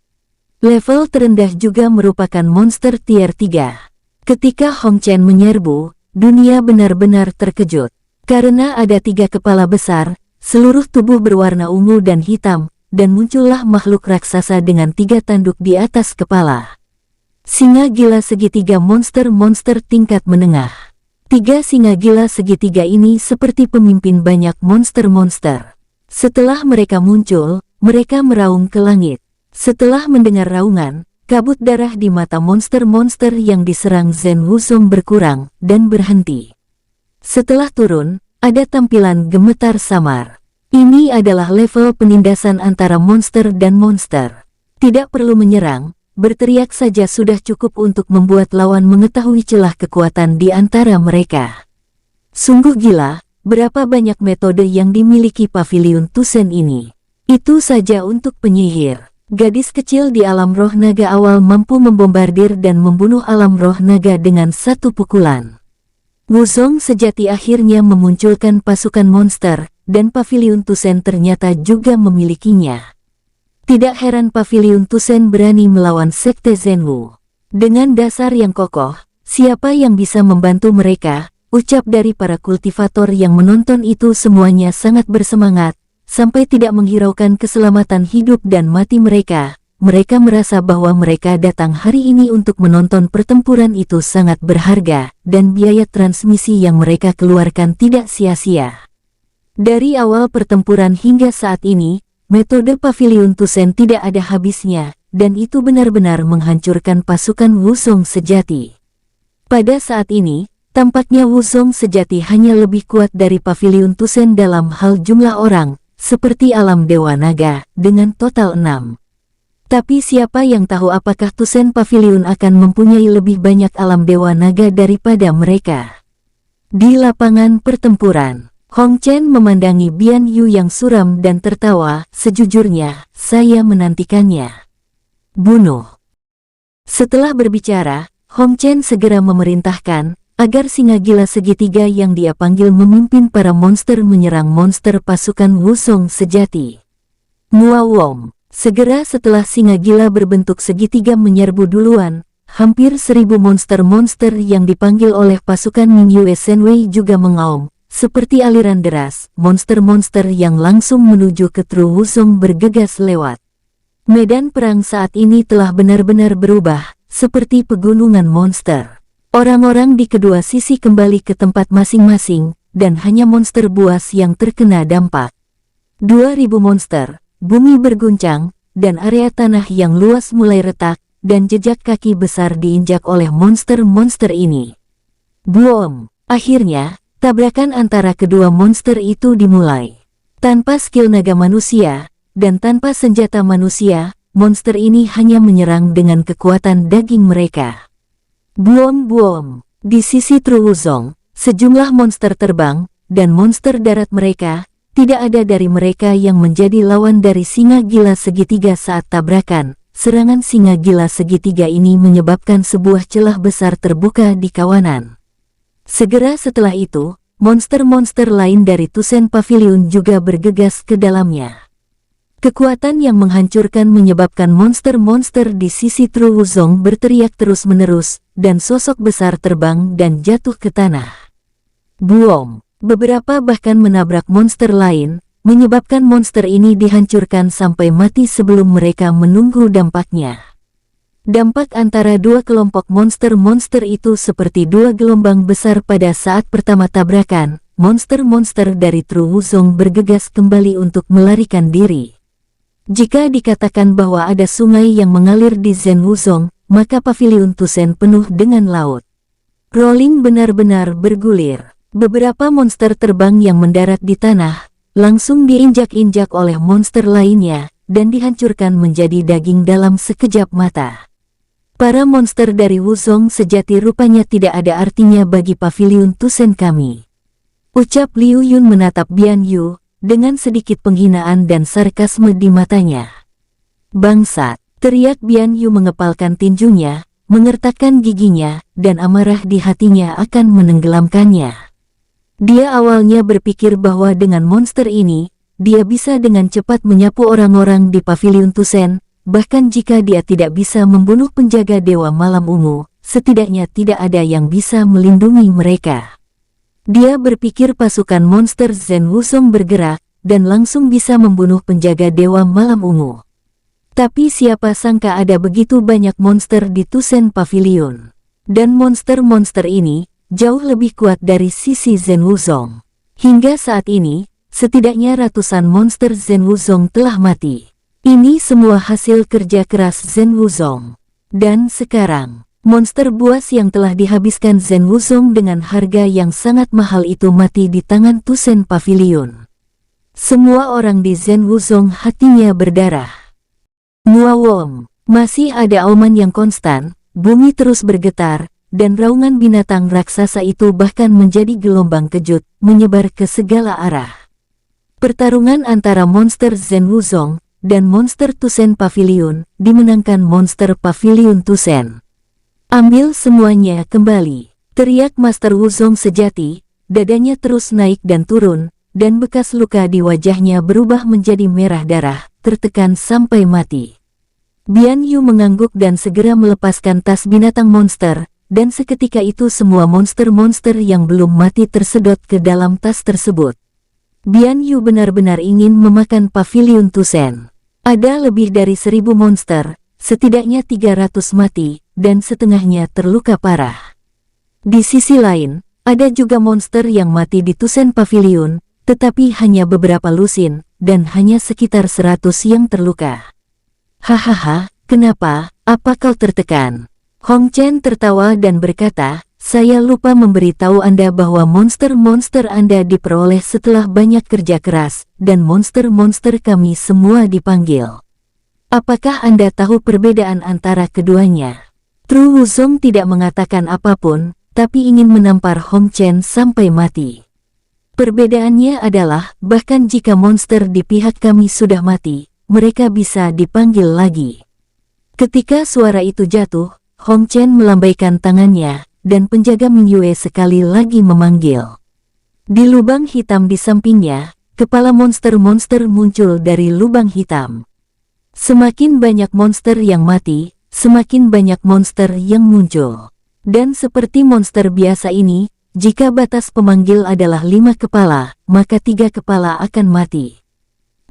Level terendah juga merupakan monster tier 3. Ketika Hong Chen menyerbu, dunia benar-benar terkejut. Karena ada 3 kepala besar, seluruh tubuh berwarna ungu dan hitam, dan muncullah makhluk raksasa dengan 3 tanduk di atas kepala. Singa gila segitiga monster-monster tingkat menengah. 3 singa gila segitiga ini seperti pemimpin banyak monster-monster. Setelah mereka muncul, mereka meraung ke langit. Setelah mendengar raungan, kabut darah di mata monster-monster yang diserang Zhen Wuzong berkurang dan berhenti. Setelah turun, ada tampilan gemetar samar. Ini adalah level penindasan antara monster dan monster. Tidak perlu menyerang, berteriak saja sudah cukup untuk membuat lawan mengetahui celah kekuatan di antara mereka. Sungguh gila, berapa banyak metode yang dimiliki Paviliun Tusen ini. Itu saja untuk penyihir. Gadis kecil di alam roh naga awal mampu membombardir dan membunuh alam roh naga dengan satu pukulan. Wuzong sejati akhirnya memunculkan pasukan monster, dan Paviliun Tusen ternyata juga memilikinya. Tidak heran Paviliun Tusen berani melawan Sekte Zhenwu. Dengan dasar yang kokoh, siapa yang bisa membantu mereka? Ucap dari para kultivator yang menonton itu semuanya sangat bersemangat. Sampai tidak menghiraukan keselamatan hidup dan mati mereka, mereka merasa bahwa mereka datang hari ini untuk menonton pertempuran itu sangat berharga, dan biaya transmisi yang mereka keluarkan tidak sia-sia. Dari awal pertempuran hingga saat ini, metode Paviliun Tusen tidak ada habisnya, dan itu benar-benar menghancurkan pasukan Wuzong sejati. Pada saat ini, tampaknya Wuzong sejati hanya lebih kuat dari Paviliun Tusen dalam hal jumlah orang, seperti alam Dewa Naga, dengan total 6. Tapi siapa yang tahu apakah Tusen Paviliun akan mempunyai lebih banyak alam Dewa Naga daripada mereka. Di lapangan pertempuran, Hong Chen memandangi Bian Yu yang suram dan tertawa. Sejujurnya, saya menantikannya. Bunuh. Setelah berbicara, Hong Chen segera memerintahkan agar singa gila segitiga yang dia panggil memimpin para monster menyerang monster pasukan Wuzong sejati. Muawom. Segera setelah singa gila berbentuk segitiga menyerbu duluan, hampir 1000 monster-monster yang dipanggil oleh pasukan Mingyue Shenwei juga mengaum. Seperti aliran deras, monster-monster yang langsung menuju ke Tru Wuzong bergegas lewat. Medan perang saat ini telah benar-benar berubah, seperti pegunungan monster. Orang-orang di kedua sisi kembali ke tempat masing-masing, dan hanya monster buas yang terkena dampak. 2000 monster, bumi berguncang, dan area tanah yang luas mulai retak, dan jejak kaki besar diinjak oleh monster-monster ini. Boom! Akhirnya, tabrakan antara kedua monster itu dimulai. Tanpa skill naga manusia, dan tanpa senjata manusia, monster ini hanya menyerang dengan kekuatan daging mereka. Buom-buom, di sisi Tru Wuzong, sejumlah monster terbang, dan monster darat mereka, tidak ada dari mereka yang menjadi lawan dari singa gila segitiga saat tabrakan. Serangan singa gila segitiga ini menyebabkan sebuah celah besar terbuka di kawanan. Segera setelah itu, monster-monster lain dari Tusen Paviliun juga bergegas ke dalamnya. Kekuatan yang menghancurkan menyebabkan monster-monster di sisi Tru Wuzong berteriak terus-menerus, dan sosok besar terbang dan jatuh ke tanah. Boom! Beberapa bahkan menabrak monster lain, menyebabkan monster ini dihancurkan sampai mati sebelum mereka menunggu dampaknya. Dampak antara dua kelompok monster-monster itu seperti dua gelombang besar pada saat pertama tabrakan. Monster-monster dari Tru Wuzong bergegas kembali untuk melarikan diri. Jika dikatakan bahwa ada sungai yang mengalir di Zhen Wuzong, maka Paviliun Tusen penuh dengan laut. Rolling benar-benar bergulir. Beberapa monster terbang yang mendarat di tanah, langsung diinjak-injak oleh monster lainnya, dan dihancurkan menjadi daging dalam sekejap mata. Para monster dari Wuzong sejati rupanya tidak ada artinya bagi Paviliun Tusen kami. Ucap Liu Yun menatap Bian Yu, dengan sedikit penghinaan dan sarkasme di matanya. Bangsat, teriak Bian Yu mengepalkan tinjunya, mengertakkan giginya, dan amarah di hatinya akan menenggelamkannya. Dia awalnya berpikir bahwa dengan monster ini, dia bisa dengan cepat menyapu orang-orang di Paviliun Tusen, bahkan jika dia tidak bisa membunuh penjaga Dewa Malam Ungu, setidaknya tidak ada yang bisa melindungi mereka. Dia berpikir pasukan monster Zhen Wuzong bergerak, dan langsung bisa membunuh penjaga Dewa Malam Ungu. Tapi siapa sangka ada begitu banyak monster di Tusen Paviliun. Dan monster-monster ini, jauh lebih kuat dari sisi Zhen Wuzong. Hingga saat ini, setidaknya ratusan monster Zhen Wuzong telah mati. Ini semua hasil kerja keras Zhen Wuzong. Dan sekarang, monster buas yang telah dihabiskan Zhen Wuzong dengan harga yang sangat mahal itu mati di tangan Tusen Pavilion. Semua orang di Zhen Wuzong hatinya berdarah. Muawom, masih ada auman yang konstan, bumi terus bergetar, dan raungan binatang raksasa itu bahkan menjadi gelombang kejut, menyebar ke segala arah. Pertarungan antara monster Zhen Wuzong dan monster Tusen Pavilion dimenangkan monster Pavilion Tusen. Ambil semuanya kembali, teriak Master Wuzong sejati, dadanya terus naik dan turun, dan bekas luka di wajahnya berubah menjadi merah darah, tertekan sampai mati. Bian Yu mengangguk dan segera melepaskan tas binatang monster, dan seketika itu semua monster-monster yang belum mati tersedot ke dalam tas tersebut. Bian Yu benar-benar ingin memakan Pavilion Tusen. Ada lebih dari 1000 monster, setidaknya 300 mati, dan setengahnya terluka parah. Di sisi lain, ada juga monster yang mati di Tusen Pavilion, tetapi hanya beberapa lusin, dan hanya sekitar 100 yang terluka. Hahaha, kenapa? Apa kau tertekan? Hong Chen tertawa dan berkata, saya lupa memberitahu Anda bahwa monster-monster Anda diperoleh setelah banyak kerja keras, dan monster-monster kami semua dipanggil. Apakah Anda tahu perbedaan antara keduanya? Tru Wuzong tidak mengatakan apapun, tapi ingin menampar Hong Chen sampai mati. Perbedaannya adalah, bahkan jika monster di pihak kami sudah mati, mereka bisa dipanggil lagi. Ketika suara itu jatuh, Hong Chen melambaikan tangannya, dan penjaga Min Yue sekali lagi memanggil. Di lubang hitam di sampingnya, kepala monster-monster muncul dari lubang hitam. Semakin banyak monster yang mati, semakin banyak monster yang muncul. Dan seperti monster biasa ini, jika batas pemanggil adalah 5 kepala, maka 3 kepala akan mati.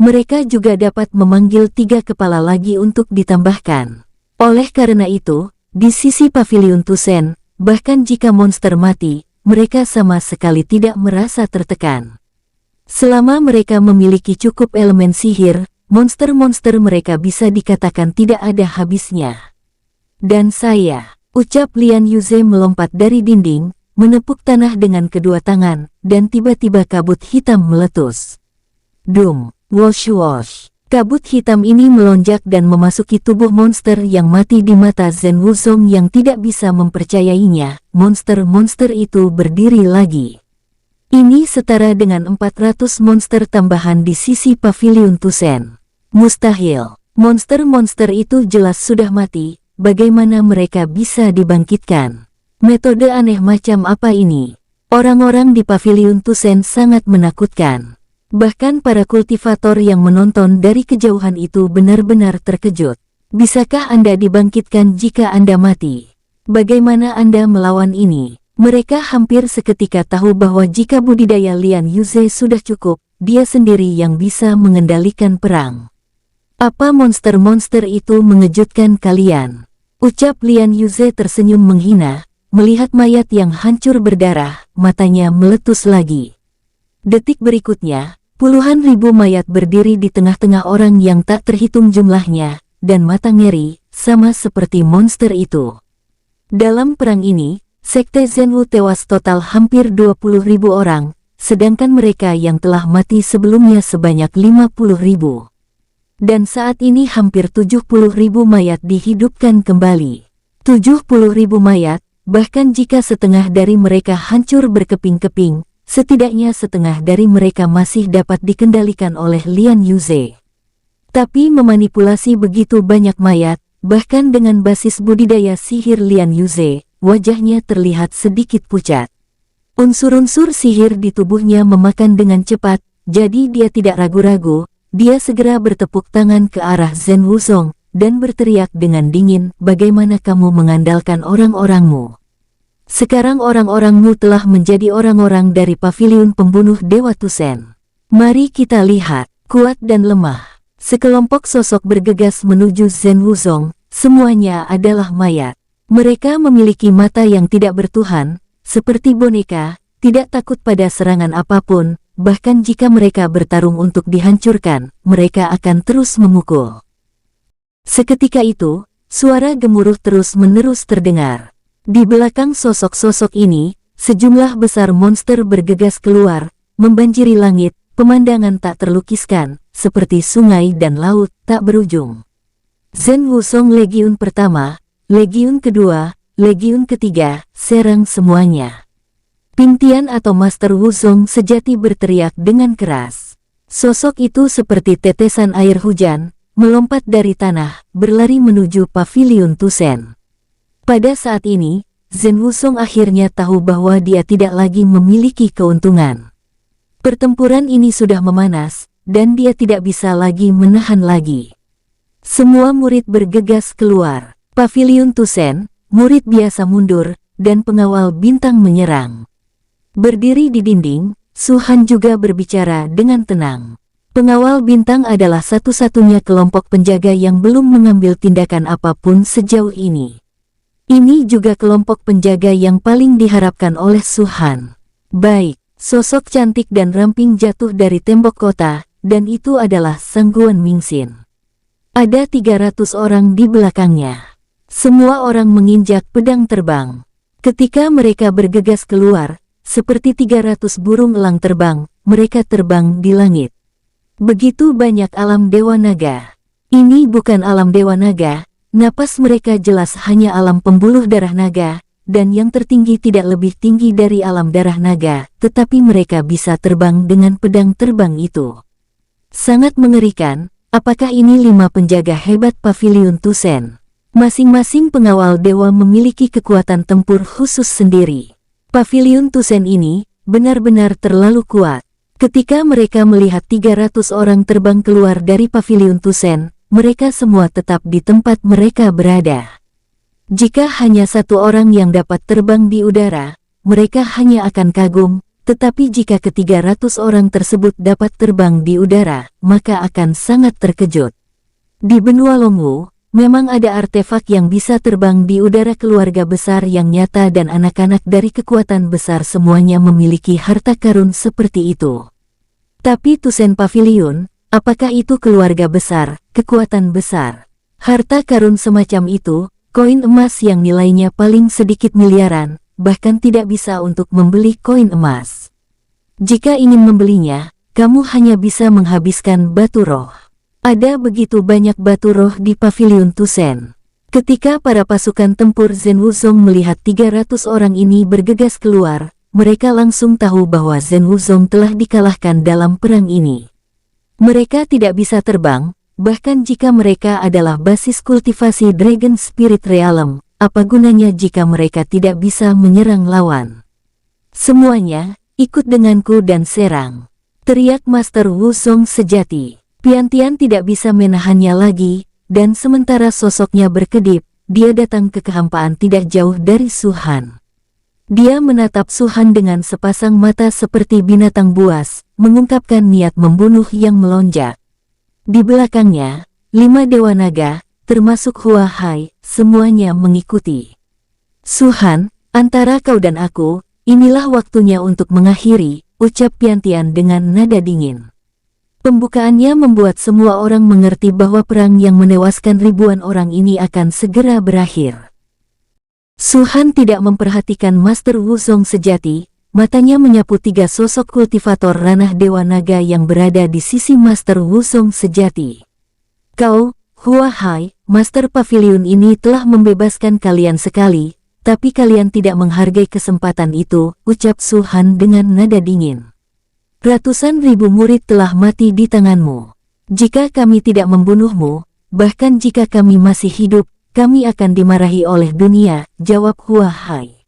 Mereka juga dapat memanggil 3 kepala lagi untuk ditambahkan. Oleh karena itu, di sisi Pavilion Tusen, bahkan jika monster mati, mereka sama sekali tidak merasa tertekan. Selama mereka memiliki cukup elemen sihir, monster-monster mereka bisa dikatakan tidak ada habisnya. Dan saya, ucap Lian Yuze melompat dari dinding, menepuk tanah dengan kedua tangan, dan tiba-tiba kabut hitam meletus. Dum, wosh wosh. Kabut hitam ini melonjak dan memasuki tubuh monster yang mati di mata Zhen Wuzong yang tidak bisa mempercayainya. Monster-monster itu berdiri lagi. Ini setara dengan 400 monster tambahan di sisi Pavilion Tusen. Mustahil. Monster-monster itu jelas sudah mati. Bagaimana mereka bisa dibangkitkan? Metode aneh macam apa ini? Orang-orang di Pavilion Tusen sangat menakutkan. Bahkan para kultivator yang menonton dari kejauhan itu benar-benar terkejut. Bisakah Anda dibangkitkan jika Anda mati? Bagaimana Anda melawan ini? Mereka hampir seketika tahu bahwa jika budidaya Lian Yuze sudah cukup, dia sendiri yang bisa mengendalikan perang. Apa monster-monster itu mengejutkan kalian? Ucap Lian Yuze tersenyum menghina, melihat mayat yang hancur berdarah, matanya meletus lagi. Detik berikutnya, puluhan ribu mayat berdiri di tengah-tengah orang yang tak terhitung jumlahnya, dan mata ngeri, sama seperti monster itu. Dalam perang ini, Sekte Zhenwu tewas total hampir 20.000 orang, sedangkan mereka yang telah mati sebelumnya sebanyak 50.000. Dan saat ini hampir 70.000 mayat dihidupkan kembali. 70.000 mayat, bahkan jika setengah dari mereka hancur berkeping-keping, setidaknya setengah dari mereka masih dapat dikendalikan oleh Lian Yuze. Tapi memanipulasi begitu banyak mayat, bahkan dengan basis budidaya sihir Lian Yuze, wajahnya terlihat sedikit pucat. Unsur-unsur sihir di tubuhnya memakan dengan cepat, jadi dia tidak ragu-ragu. Dia segera bertepuk tangan ke arah Zhen Wuzong, dan berteriak dengan dingin, bagaimana kamu mengandalkan orang-orangmu? Sekarang orang-orangmu telah menjadi orang-orang dari Pavilion Pembunuh Dewa Tusen. Mari kita lihat, kuat dan lemah. Sekelompok sosok bergegas menuju Zhen Wuzong, semuanya adalah mayat. Mereka memiliki mata yang tidak bertuhan, seperti boneka, tidak takut pada serangan apapun. Bahkan jika mereka bertarung untuk dihancurkan, mereka akan terus memukul. Seketika itu, Suara gemuruh terus-menerus terdengar. Di belakang sosok-sosok ini, sejumlah besar monster bergegas keluar, membanjiri langit, pemandangan tak terlukiskan, seperti sungai dan laut tak berujung. Zhen Wusong Legiun pertama, Legiun kedua, Legiun ketiga, serang semuanya. Pingtian atau Master Wusong sejati berteriak dengan keras. Sosok itu seperti tetesan air hujan, melompat dari tanah, berlari menuju pavilion Tusen. Pada saat ini, Zhen Wusong akhirnya tahu bahwa dia tidak lagi memiliki keuntungan. Pertempuran ini sudah memanas, dan dia tidak bisa lagi menahan lagi. Semua murid bergegas keluar. Pavilion Tusen, murid biasa mundur, dan pengawal bintang menyerang. Berdiri di dinding, Su Han juga berbicara dengan tenang. Pengawal bintang adalah satu-satunya kelompok penjaga yang belum mengambil tindakan apapun sejauh ini. Ini juga kelompok penjaga yang paling diharapkan oleh Su Han. Baik, sosok cantik dan ramping jatuh dari tembok kota, dan itu adalah Sang Guan Mingxin. Ada 300 orang di belakangnya. Semua orang menginjak pedang terbang. Ketika mereka bergegas keluar, seperti 300 burung elang terbang, mereka terbang di langit. Begitu banyak alam Dewa Naga. Ini bukan alam Dewa Naga, napas mereka jelas hanya alam pembuluh darah naga, dan yang tertinggi tidak lebih tinggi dari alam darah naga, tetapi mereka bisa terbang dengan pedang terbang itu. Sangat mengerikan, apakah ini 5 penjaga hebat pavilion Tusen? Masing-masing pengawal dewa memiliki kekuatan tempur khusus sendiri. Pavilion Tusen ini benar-benar terlalu kuat. Ketika mereka melihat 300 orang terbang keluar dari pavilion Tusen, mereka semua tetap di tempat mereka berada. Jika hanya satu orang yang dapat terbang di udara, mereka hanya akan kagum, tetapi jika ke-300 orang tersebut dapat terbang di udara, maka akan sangat terkejut. Di benua Longwu, memang ada artefak yang bisa terbang di udara. Keluarga besar yang nyata dan anak-anak dari kekuatan besar semuanya memiliki harta karun seperti itu. Tapi Tusen Pavilion, apakah itu keluarga besar, kekuatan besar? Harta karun semacam itu, koin emas yang nilainya paling sedikit miliaran, bahkan tidak bisa untuk membeli koin emas. Jika ingin membelinya, kamu hanya bisa menghabiskan batu roh. Ada begitu banyak batu roh di pavilion Tusen. Ketika para pasukan tempur Zhen Wusong melihat 300 orang ini bergegas keluar, mereka langsung tahu bahwa Zhen Wusong telah dikalahkan dalam perang ini. Mereka tidak bisa terbang, bahkan jika mereka adalah basis kultivasi Dragon Spirit Realm, apa gunanya jika mereka tidak bisa menyerang lawan? Semuanya, ikut denganku dan serang, teriak Master Wusong sejati. Piantian tidak bisa menahannya lagi, dan sementara sosoknya berkedip, dia datang ke kehampaan tidak jauh dari Su Han. Dia menatap Su Han dengan sepasang mata seperti binatang buas, mengungkapkan niat membunuh yang melonjak. Di belakangnya, 5 dewa naga, termasuk Hua Hai, semuanya mengikuti. Su Han, antara kau dan aku, inilah waktunya untuk mengakhiri, ucap Piantian dengan nada dingin. Pembukaannya membuat semua orang mengerti bahwa perang yang menewaskan ribuan orang ini akan segera berakhir. Su Han tidak memperhatikan Master Wusong sejati, matanya menyapu 3 sosok kultivator ranah Dewa Naga yang berada di sisi Master Wusong sejati. Kau, Hua Hai, Master Pavilion ini telah membebaskan kalian sekali, tapi kalian tidak menghargai kesempatan itu, ucap Su Han dengan nada dingin. Ratusan ribu murid telah mati di tanganmu. Jika kami tidak membunuhmu, bahkan jika kami masih hidup, kami akan dimarahi oleh dunia, jawab Hua Hai.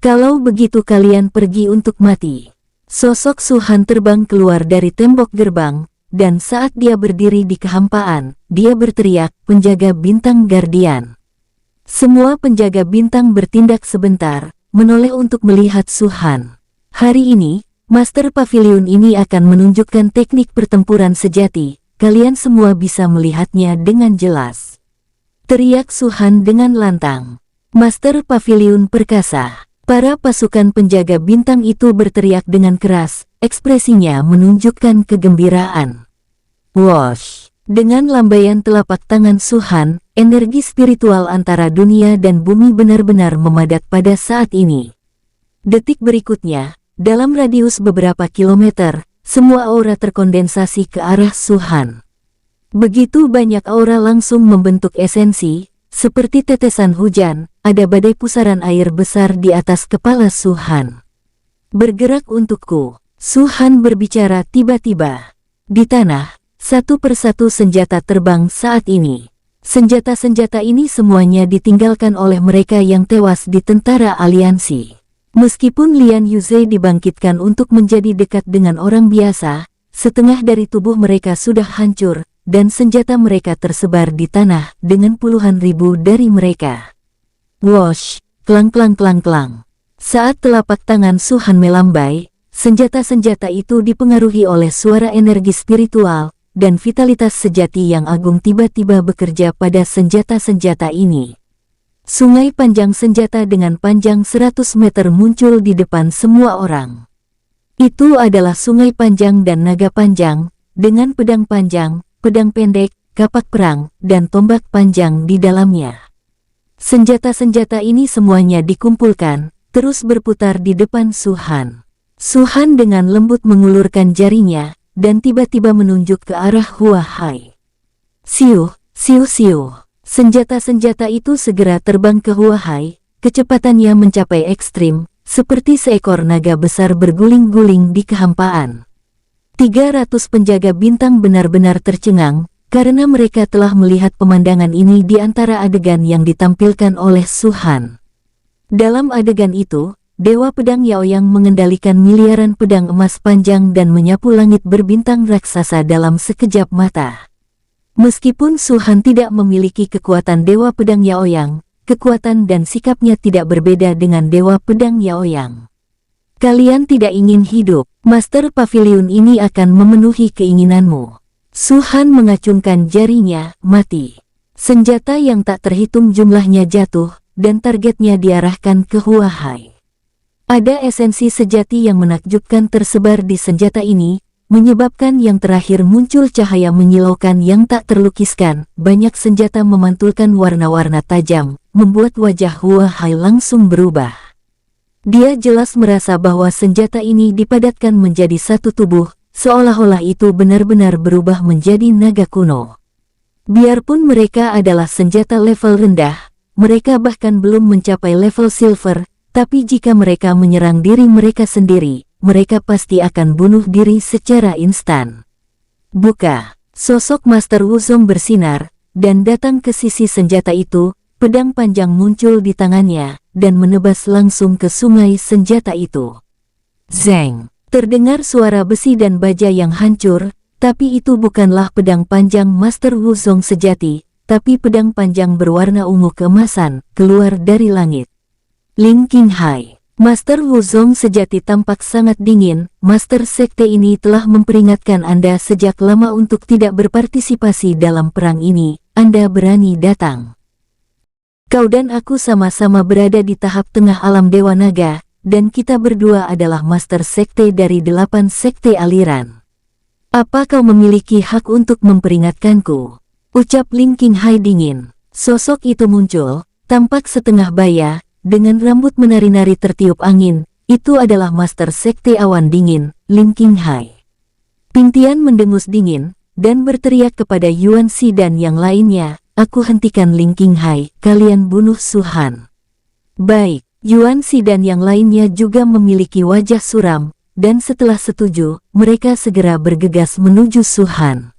Kalau begitu kalian pergi untuk mati. Sosok Su Han terbang keluar dari tembok gerbang, dan saat dia berdiri di kehampaan, dia berteriak, penjaga bintang Guardian. Semua penjaga bintang bertindak sebentar, menoleh untuk melihat Su Han. Hari ini, Master Pavilion ini akan menunjukkan teknik pertempuran sejati, kalian semua bisa melihatnya dengan jelas. Teriak Su Han dengan lantang. Master Pavilion perkasa. Para pasukan penjaga bintang itu berteriak dengan keras, ekspresinya menunjukkan kegembiraan. Wosh! Dengan lambaian telapak tangan Su Han, energi spiritual antara dunia dan bumi benar-benar memadat pada saat ini. Detik berikutnya, dalam radius beberapa kilometer, semua aura terkondensasi ke arah Su Han. Begitu banyak aura langsung membentuk esensi, seperti tetesan hujan, ada badai pusaran air besar di atas kepala Su Han. Bergerak untukku, Su Han berbicara tiba-tiba. Di tanah, satu persatu senjata terbang saat ini. Senjata-senjata ini semuanya ditinggalkan oleh mereka yang tewas di tentara aliansi. Meskipun Lian Yuzhe dibangkitkan untuk menjadi dekat dengan orang biasa, setengah dari tubuh mereka sudah hancur, dan senjata mereka tersebar di tanah dengan puluhan ribu dari mereka. Wosh, klang klang klang klang. Saat telapak tangan Su Han melambai, senjata-senjata itu dipengaruhi oleh suara energi spiritual, dan vitalitas sejati yang agung tiba-tiba bekerja pada senjata-senjata ini. Sungai panjang senjata dengan panjang 100 meter muncul di depan semua orang. Itu adalah sungai panjang dan naga panjang, dengan pedang panjang, pedang pendek, kapak perang, dan tombak panjang di dalamnya. Senjata-senjata ini semuanya dikumpulkan, terus berputar di depan Su Han. Su Han dengan lembut mengulurkan jarinya, dan tiba-tiba menunjuk ke arah Hua Hai. Siuh, siuh siuh. Senjata-senjata itu segera terbang ke Hua Hai, kecepatannya mencapai ekstrim, seperti seekor naga besar berguling-guling di kehampaan. 300 penjaga bintang benar-benar tercengang, karena mereka telah melihat pemandangan ini di antara adegan yang ditampilkan oleh Su Han. Dalam adegan itu, Dewa Pedang Yaoyang mengendalikan miliaran pedang emas panjang dan menyapu langit berbintang raksasa dalam sekejap mata. Meskipun Su Han tidak memiliki kekuatan Dewa Pedang Yaoyang, kekuatan dan sikapnya tidak berbeda dengan Dewa Pedang Yaoyang. Kalian tidak ingin hidup, Master Pavilion ini akan memenuhi keinginanmu. Su Han mengacungkan jarinya, mati. Senjata yang tak terhitung jumlahnya jatuh, dan targetnya diarahkan ke Hua Hai. Ada esensi sejati yang menakjubkan tersebar di senjata ini, menyebabkan yang terakhir muncul cahaya menyilaukan yang tak terlukiskan. Banyak senjata memantulkan warna-warna tajam, membuat wajah Hua Hai langsung berubah. Dia jelas merasa bahwa senjata ini dipadatkan menjadi satu tubuh, seolah-olah itu benar-benar berubah menjadi naga kuno. Biarpun mereka adalah senjata level rendah, mereka bahkan belum mencapai level silver, tapi jika mereka menyerang diri mereka sendiri, mereka pasti akan bunuh diri secara instan. Buka, sosok Master Wuzong bersinar, dan datang ke sisi senjata itu, pedang panjang muncul di tangannya, dan menebas langsung ke sungai senjata itu. Zeng, terdengar suara besi dan baja yang hancur, tapi itu bukanlah pedang panjang Master Wuzong sejati, tapi pedang panjang berwarna ungu keemasan, keluar dari langit. Ling Qinghai. Master Wuzong sejati tampak sangat dingin. Master Sekte ini telah memperingatkan Anda sejak lama untuk tidak berpartisipasi dalam perang ini. Anda berani datang. Kau dan aku sama-sama berada di tahap tengah alam Dewa Naga, dan kita berdua adalah Master Sekte dari 8 sekte aliran. Apa kau memiliki hak untuk memperingatkanku? Ucap Ling Qinghai dingin. Sosok itu muncul, tampak setengah baya, dengan rambut menari-nari tertiup angin. Itu adalah Master Sekte Awan Dingin, Ling Qinghai. Pintian mendengus dingin, dan berteriak kepada Yuan Shi dan yang lainnya, aku hentikan Ling Qinghai, kalian bunuh Su Han. Baik, Yuan Shi dan yang lainnya juga memiliki wajah suram, dan setelah setuju, mereka segera bergegas menuju Su Han.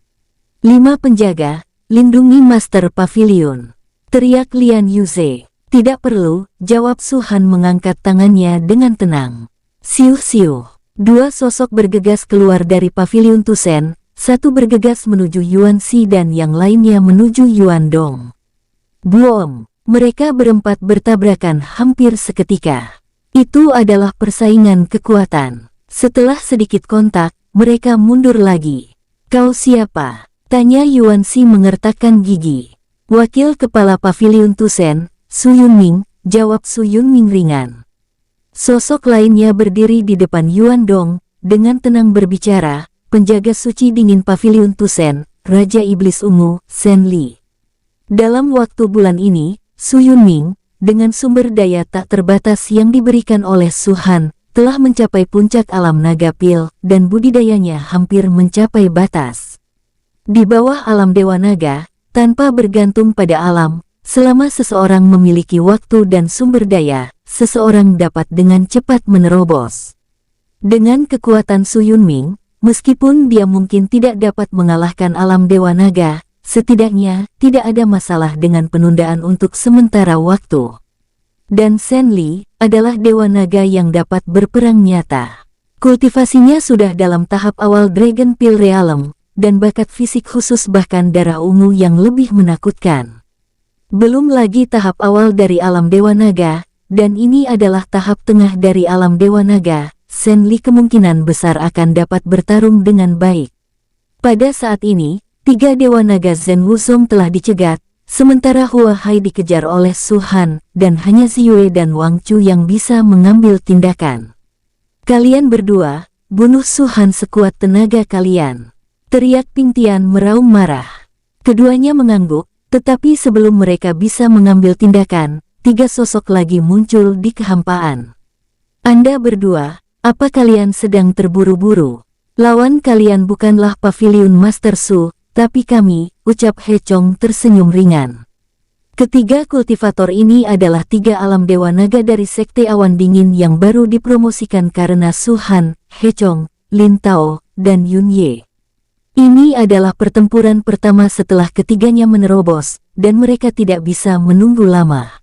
5 penjaga, lindungi Master Pavilion. Teriak Lian Yuzhe. Tidak perlu, jawab Su Han mengangkat tangannya dengan tenang. Siuh-siuh. 2 sosok bergegas keluar dari Pavilion Tusen, satu bergegas menuju Yuan Shi dan yang lainnya menuju Yuan Dong. Boom! Mereka berempat bertabrakan hampir seketika. Itu adalah persaingan kekuatan. Setelah sedikit kontak, mereka mundur lagi. Kau siapa? Tanya Yuan Shi mengertakkan gigi. Wakil Kepala Pavilion Tusen, Su Yunming, jawab Su Yunming ringan. Sosok lainnya berdiri di depan Yuan Dong, dengan tenang berbicara, penjaga suci dingin Pavilion Tusen, Raja Iblis Ungu, Zhen Li. Dalam waktu bulan ini, Su Yunming, dengan sumber daya tak terbatas yang diberikan oleh Su Han, telah mencapai puncak alam naga pil, dan budidayanya hampir mencapai batas. Di bawah alam Dewa Naga, tanpa bergantung pada alam, selama seseorang memiliki waktu dan sumber daya, seseorang dapat dengan cepat menerobos. Dengan kekuatan Su Yunming, meskipun dia mungkin tidak dapat mengalahkan alam Dewa Naga, setidaknya tidak ada masalah dengan penundaan untuk sementara waktu. Dan Zhen Li adalah Dewa Naga yang dapat berperang nyata. Kultivasinya sudah dalam tahap awal Dragon Peel Realm, dan bakat fisik khusus bahkan darah ungu yang lebih menakutkan. Belum lagi tahap awal dari alam Dewa Naga, dan ini adalah tahap tengah dari alam Dewa Naga. Zhen Li kemungkinan besar akan dapat bertarung dengan baik. Pada saat ini, 3 Dewa Naga Zhen Wuzong telah dicegat, sementara Hua Hai dikejar oleh Su Han, dan hanya Ziyue dan Wang Chu yang bisa mengambil tindakan. "Kalian berdua, bunuh Su Han sekuat tenaga kalian!" teriak Ping Tian meraung marah. Keduanya mengangguk, tetapi sebelum mereka bisa mengambil tindakan, 3 sosok lagi muncul di kehampaan. "Anda berdua, apa kalian sedang terburu-buru? Lawan kalian bukanlah Pavilion Master Su, tapi kami," ucap He Chong tersenyum ringan. Ketiga kultivator ini adalah 3 alam Dewa Naga dari Sekte Awan Dingin yang baru dipromosikan karena Su Han, He Chong, Lin Tao, dan Yun Ye. Ini adalah pertempuran pertama setelah ketiganya menerobos, dan mereka tidak bisa menunggu lama.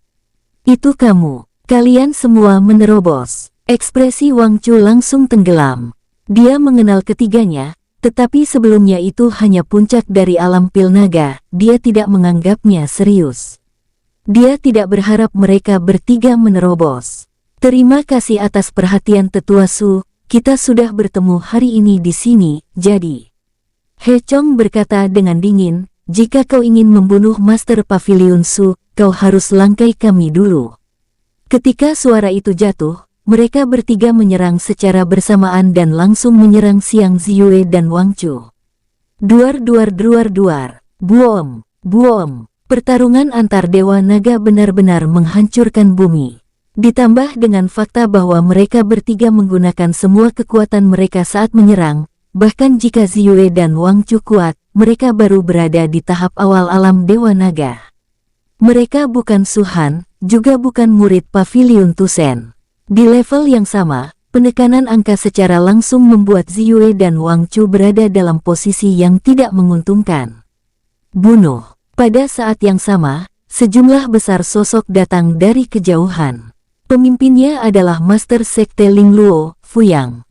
"Itu kalian semua menerobos." Ekspresi Wang Chu langsung tenggelam. Dia mengenal ketiganya, tetapi sebelumnya itu hanya puncak dari alam pil naga, dia tidak menganggapnya serius. Dia tidak berharap mereka bertiga menerobos. "Terima kasih atas perhatian Tetua Su, kita sudah bertemu hari ini di sini, jadi." He Chong berkata dengan dingin, "Jika kau ingin membunuh Master Pavilion Su, kau harus langkai kami dulu." Ketika suara itu jatuh, mereka bertiga menyerang secara bersamaan dan langsung menyerang Xiang Ziyue dan Wang Chu. Duar. Buom. Pertarungan antar Dewa Naga benar-benar menghancurkan bumi. Ditambah dengan fakta bahwa mereka bertiga menggunakan semua kekuatan mereka saat menyerang, bahkan jika Ziyue dan Wang Chu kuat, mereka baru berada di tahap awal alam Dewa Naga. Mereka bukan Su Han, juga bukan murid Pavilion Tusen. Di level yang sama, penekanan angka secara langsung membuat Ziyue dan Wang Chu berada dalam posisi yang tidak menguntungkan. Bunuh. Pada saat yang sama, sejumlah besar sosok datang dari kejauhan. Pemimpinnya adalah Master Sekte Ling Luo, Fuyang.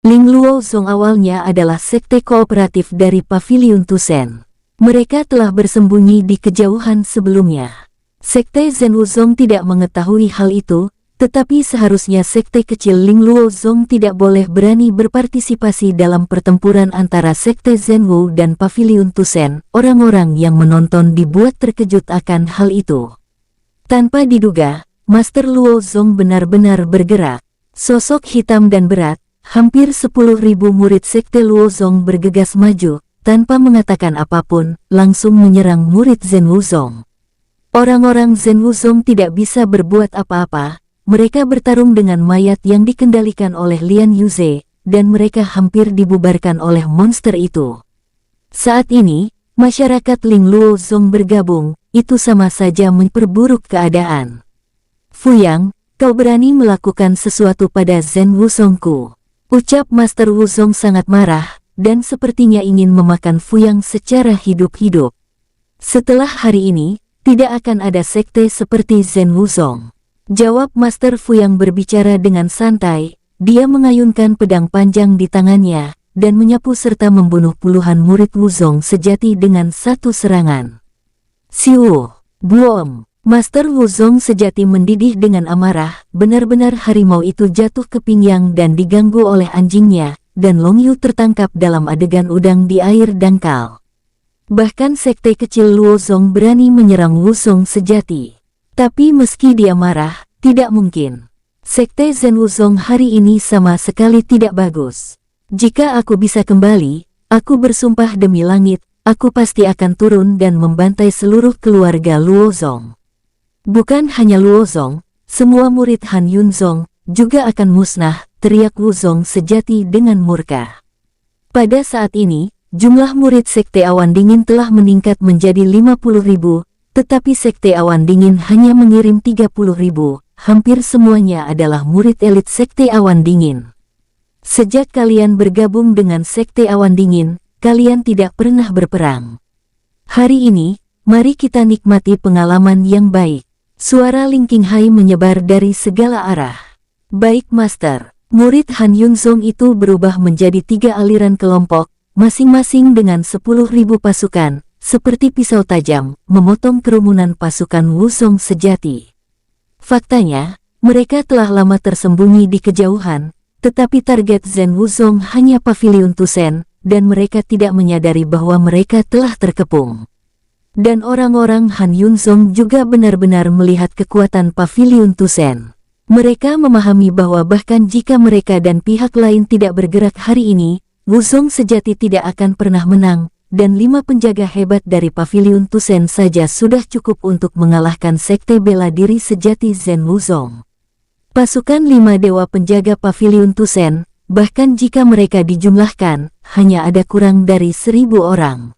Ling Luo Zong awalnya adalah sekte kooperatif dari Pavilion Tusen. Mereka telah bersembunyi di kejauhan sebelumnya. Sekte Zhen Wuzong tidak mengetahui hal itu, tetapi seharusnya sekte kecil Ling Luo Zong tidak boleh berani berpartisipasi dalam pertempuran antara sekte Zhen Wu dan Pavilion Tusen. Orang-orang yang menonton dibuat terkejut akan hal itu. Tanpa diduga, Master Luo Zong benar-benar bergerak. Sosok hitam dan berat, hampir 10.000 murid sekte Luo Zong bergegas maju, tanpa mengatakan apapun, langsung menyerang murid Zhen Wuzong. Orang-orang Zhen Wuzong tidak bisa berbuat apa-apa. Mereka bertarung dengan mayat yang dikendalikan oleh Lian Yuze, dan mereka hampir dibubarkan oleh monster itu. Saat ini, masyarakat Ling Luo Zong bergabung, itu sama saja memperburuk keadaan. "Fuyang, kau berani melakukan sesuatu pada Zhen Wuzongku," ucap Master Wuzong sangat marah, dan sepertinya ingin memakan Fuyang secara hidup-hidup. "Setelah hari ini, tidak akan ada sekte seperti Zhen Wuzong," jawab Master Fuyang berbicara dengan santai. Dia mengayunkan pedang panjang di tangannya, dan menyapu serta membunuh puluhan murid Wuzong sejati dengan satu serangan. "Siu! Buom!" Master Wuzong sejati mendidih dengan amarah, benar-benar harimau itu jatuh ke pinggang dan diganggu oleh anjingnya, dan Long Yu tertangkap dalam adegan udang di air dangkal. Bahkan sekte kecil Luo Zong berani menyerang Wuzong sejati. Tapi meski dia marah, tidak mungkin. Sekte Zhen Wuzong hari ini sama sekali tidak bagus. Jika aku bisa kembali, aku bersumpah demi langit, aku pasti akan turun dan membantai seluruh keluarga Luozong. Bukan hanya Luozong, semua murid Han Yunzong juga akan musnah, teriak Wuzong sejati dengan murka. Pada saat ini, jumlah murid Sekte Awan Dingin telah meningkat menjadi 50.000, tetapi Sekte Awan Dingin hanya mengirim 30.000, hampir semuanya adalah murid elit Sekte Awan Dingin. Sejak kalian bergabung dengan Sekte Awan Dingin, kalian tidak pernah berperang. Hari ini, mari kita nikmati pengalaman yang baik. Suara Ling Qinghai menyebar dari segala arah. Baik Master, murid Han Yunzong itu berubah menjadi 3 aliran kelompok, masing-masing dengan 10.000 pasukan, seperti pisau tajam, memotong kerumunan pasukan Wuzong sejati. Faktanya, mereka telah lama tersembunyi di kejauhan, tetapi target Zen Wuzong hanya Paviliun Tusen, dan mereka tidak menyadari bahwa mereka telah terkepung. Dan orang-orang Han Yunzong juga benar-benar melihat kekuatan Paviliun Tusen. Mereka memahami bahwa bahkan jika mereka dan pihak lain tidak bergerak hari ini, Wuzong sejati tidak akan pernah menang, dan 5 penjaga hebat dari Paviliun Tusen saja sudah cukup untuk mengalahkan Sekte Bela Diri Sejati Zen Wuzong. Pasukan 5 dewa penjaga Paviliun Tusen, bahkan jika mereka dijumlahkan, hanya ada kurang dari 1.000 orang.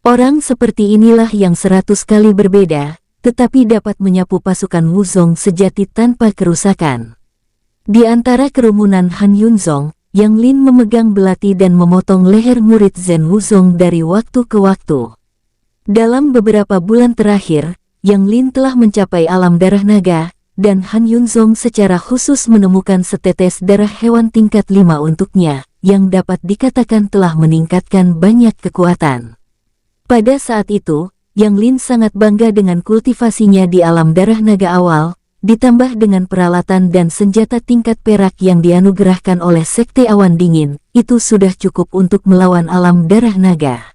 Orang seperti inilah yang 100 kali berbeda, tetapi dapat menyapu pasukan Wuzong sejati tanpa kerusakan. Di antara kerumunan Han Yunzong, Yang Lin memegang belati dan memotong leher murid Zen Wuzong dari waktu ke waktu. Dalam beberapa bulan terakhir, Yang Lin telah mencapai alam darah naga, dan Han Yunzong secara khusus menemukan setetes darah hewan tingkat 5 untuknya, yang dapat dikatakan telah meningkatkan banyak kekuatan. Pada saat itu, Yang Lin sangat bangga dengan kultivasinya di alam darah naga awal, ditambah dengan peralatan dan senjata tingkat perak yang dianugerahkan oleh Sekte Awan Dingin, itu sudah cukup untuk melawan alam darah naga.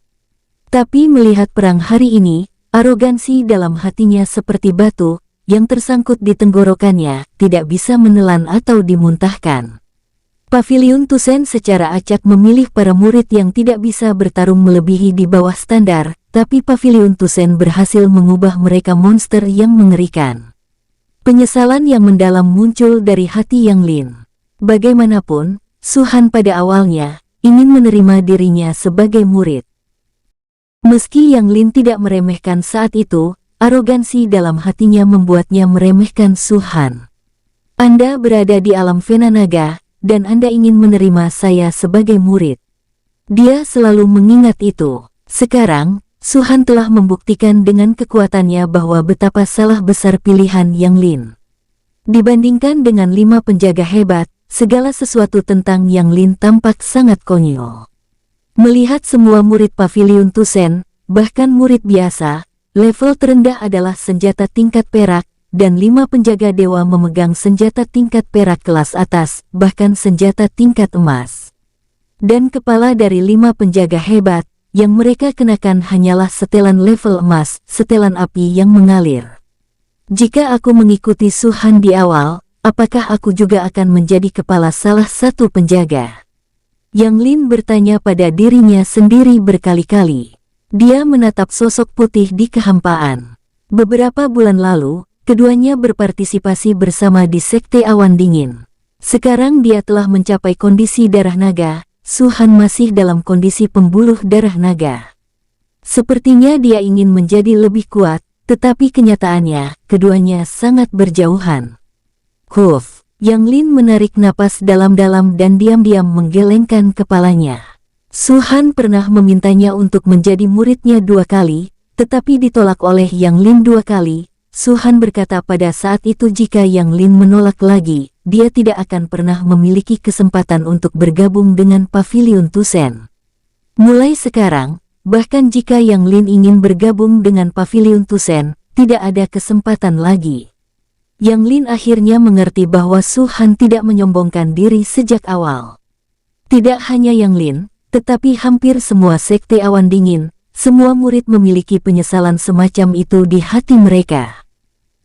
Tapi melihat perang hari ini, arogansi dalam hatinya seperti batu, yang tersangkut di tenggorokannya, tidak bisa menelan atau dimuntahkan. Paviliun Tusen secara acak memilih para murid yang tidak bisa bertarung melebihi di bawah standar, tapi Paviliun Tusen berhasil mengubah mereka monster yang mengerikan. Penyesalan yang mendalam muncul dari hati Yang Lin. Bagaimanapun, Su Han pada awalnya ingin menerima dirinya sebagai murid. Meski Yang Lin tidak meremehkan saat itu, arogansi dalam hatinya membuatnya meremehkan Su Han. Anda berada di alam Vena Naga, dan Anda ingin menerima saya sebagai murid. Dia selalu mengingat itu. Sekarang, Su Han telah membuktikan dengan kekuatannya bahwa betapa salah besar pilihan Yang Lin. Dibandingkan dengan 5 penjaga hebat, segala sesuatu tentang Yang Lin tampak sangat konyol. Melihat semua murid Paviliun Tusen, bahkan murid biasa, level terendah adalah senjata tingkat perak, dan 5 penjaga dewa memegang senjata tingkat perak kelas atas, bahkan senjata tingkat emas. Dan kepala dari 5 penjaga hebat, yang mereka kenakan hanyalah setelan level emas, setelan api yang mengalir. Jika aku mengikuti Su Han di awal, apakah aku juga akan menjadi kepala salah satu penjaga? Yang Lin bertanya pada dirinya sendiri berkali-kali. Dia menatap sosok putih di kehampaan. Beberapa bulan lalu, keduanya berpartisipasi bersama di Sekte Awan Dingin. Sekarang dia telah mencapai kondisi darah naga, Su Han masih dalam kondisi pembuluh darah naga. Sepertinya dia ingin menjadi lebih kuat, tetapi kenyataannya, keduanya sangat berjauhan. Huf, Yang Lin menarik napas dalam-dalam dan diam-diam menggelengkan kepalanya. Su Han pernah memintanya untuk menjadi muridnya 2 kali, tetapi ditolak oleh Yang Lin 2 kali. Su Han berkata pada saat itu jika Yang Lin menolak lagi, dia tidak akan pernah memiliki kesempatan untuk bergabung dengan Paviliun Tusen. Mulai sekarang, bahkan jika Yang Lin ingin bergabung dengan Paviliun Tusen, tidak ada kesempatan lagi. Yang Lin akhirnya mengerti bahwa Su Han tidak menyombongkan diri sejak awal. Tidak hanya Yang Lin, tetapi hampir semua Sekte Awan Dingin, semua murid memiliki penyesalan semacam itu di hati mereka.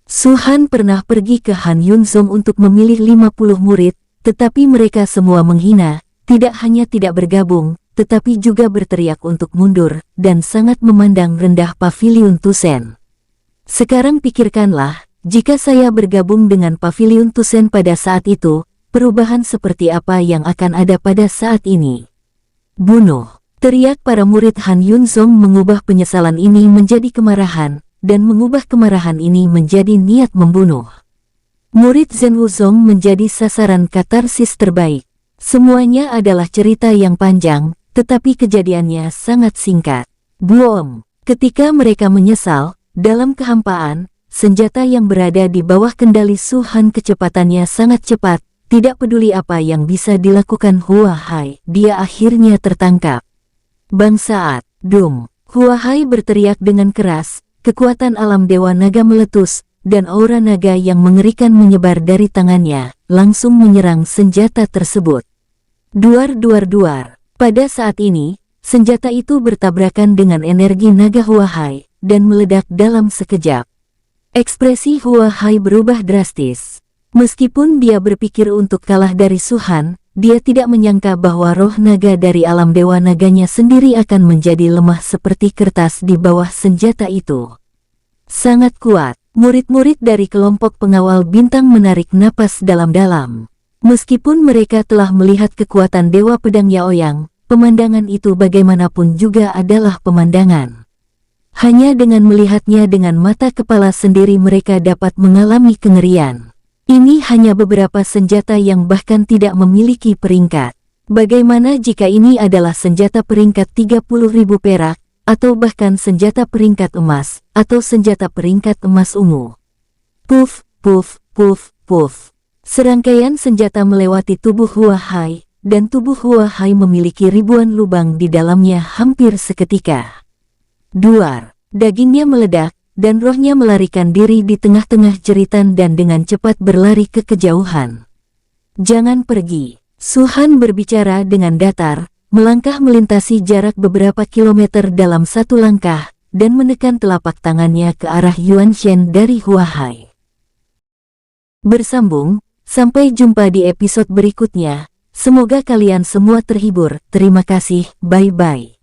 Su Han pernah pergi ke Han Yunzong untuk memilih 50 murid, tetapi mereka semua menghina, tidak hanya tidak bergabung, tetapi juga berteriak untuk mundur, dan sangat memandang rendah Paviliun Tusen. Sekarang pikirkanlah, jika saya bergabung dengan Paviliun Tusen pada saat itu, perubahan seperti apa yang akan ada pada saat ini? Bunuh! Teriak para murid Han Yunzong mengubah penyesalan ini menjadi kemarahan, dan mengubah kemarahan ini menjadi niat membunuh. Murid Zhen Wuzong menjadi sasaran katarsis terbaik. Semuanya adalah cerita yang panjang, tetapi kejadiannya sangat singkat. Boom! Ketika mereka menyesal, dalam kehampaan, senjata yang berada di bawah kendali Su Han kecepatannya sangat cepat, tidak peduli apa yang bisa dilakukan Hua Hai, dia akhirnya tertangkap. Bangsat! Dum! Hua Hai berteriak dengan keras, kekuatan alam Dewa Naga meletus, dan aura naga yang mengerikan menyebar dari tangannya, langsung menyerang senjata tersebut. Duar. Pada saat ini, senjata itu bertabrakan dengan energi naga Hua Hai, dan meledak dalam sekejap. Ekspresi Hua Hai berubah drastis. Meskipun dia berpikir untuk kalah dari Su Han, dia tidak menyangka bahwa roh naga dari alam dewa naganya sendiri akan menjadi lemah seperti kertas di bawah senjata itu. Sangat kuat. Murid-murid dari kelompok pengawal bintang menarik napas dalam-dalam. Meskipun mereka telah melihat kekuatan Dewa Pedang Yaoyang, pemandangan itu bagaimanapun juga adalah pemandangan. Hanya dengan melihatnya dengan mata kepala sendiri mereka dapat mengalami kengerian. Ini hanya beberapa senjata yang bahkan tidak memiliki peringkat. Bagaimana jika ini adalah senjata peringkat 30.000 perak, atau bahkan senjata peringkat emas, atau senjata peringkat emas ungu? Puff, puff, puff, puff. Serangkaian senjata melewati tubuh Hua Hai, dan tubuh Hua Hai memiliki ribuan lubang di dalamnya hampir seketika. Duar! Dagingnya meledak, dan rohnya melarikan diri di tengah-tengah jeritan dan dengan cepat berlari ke kejauhan. Jangan pergi! Su Han berbicara dengan datar, melangkah melintasi jarak beberapa kilometer dalam satu langkah, dan menekan telapak tangannya ke arah Yuan Shen dari Hua Hai. Bersambung, sampai jumpa di episode berikutnya. Semoga kalian semua terhibur. Terima kasih, bye-bye.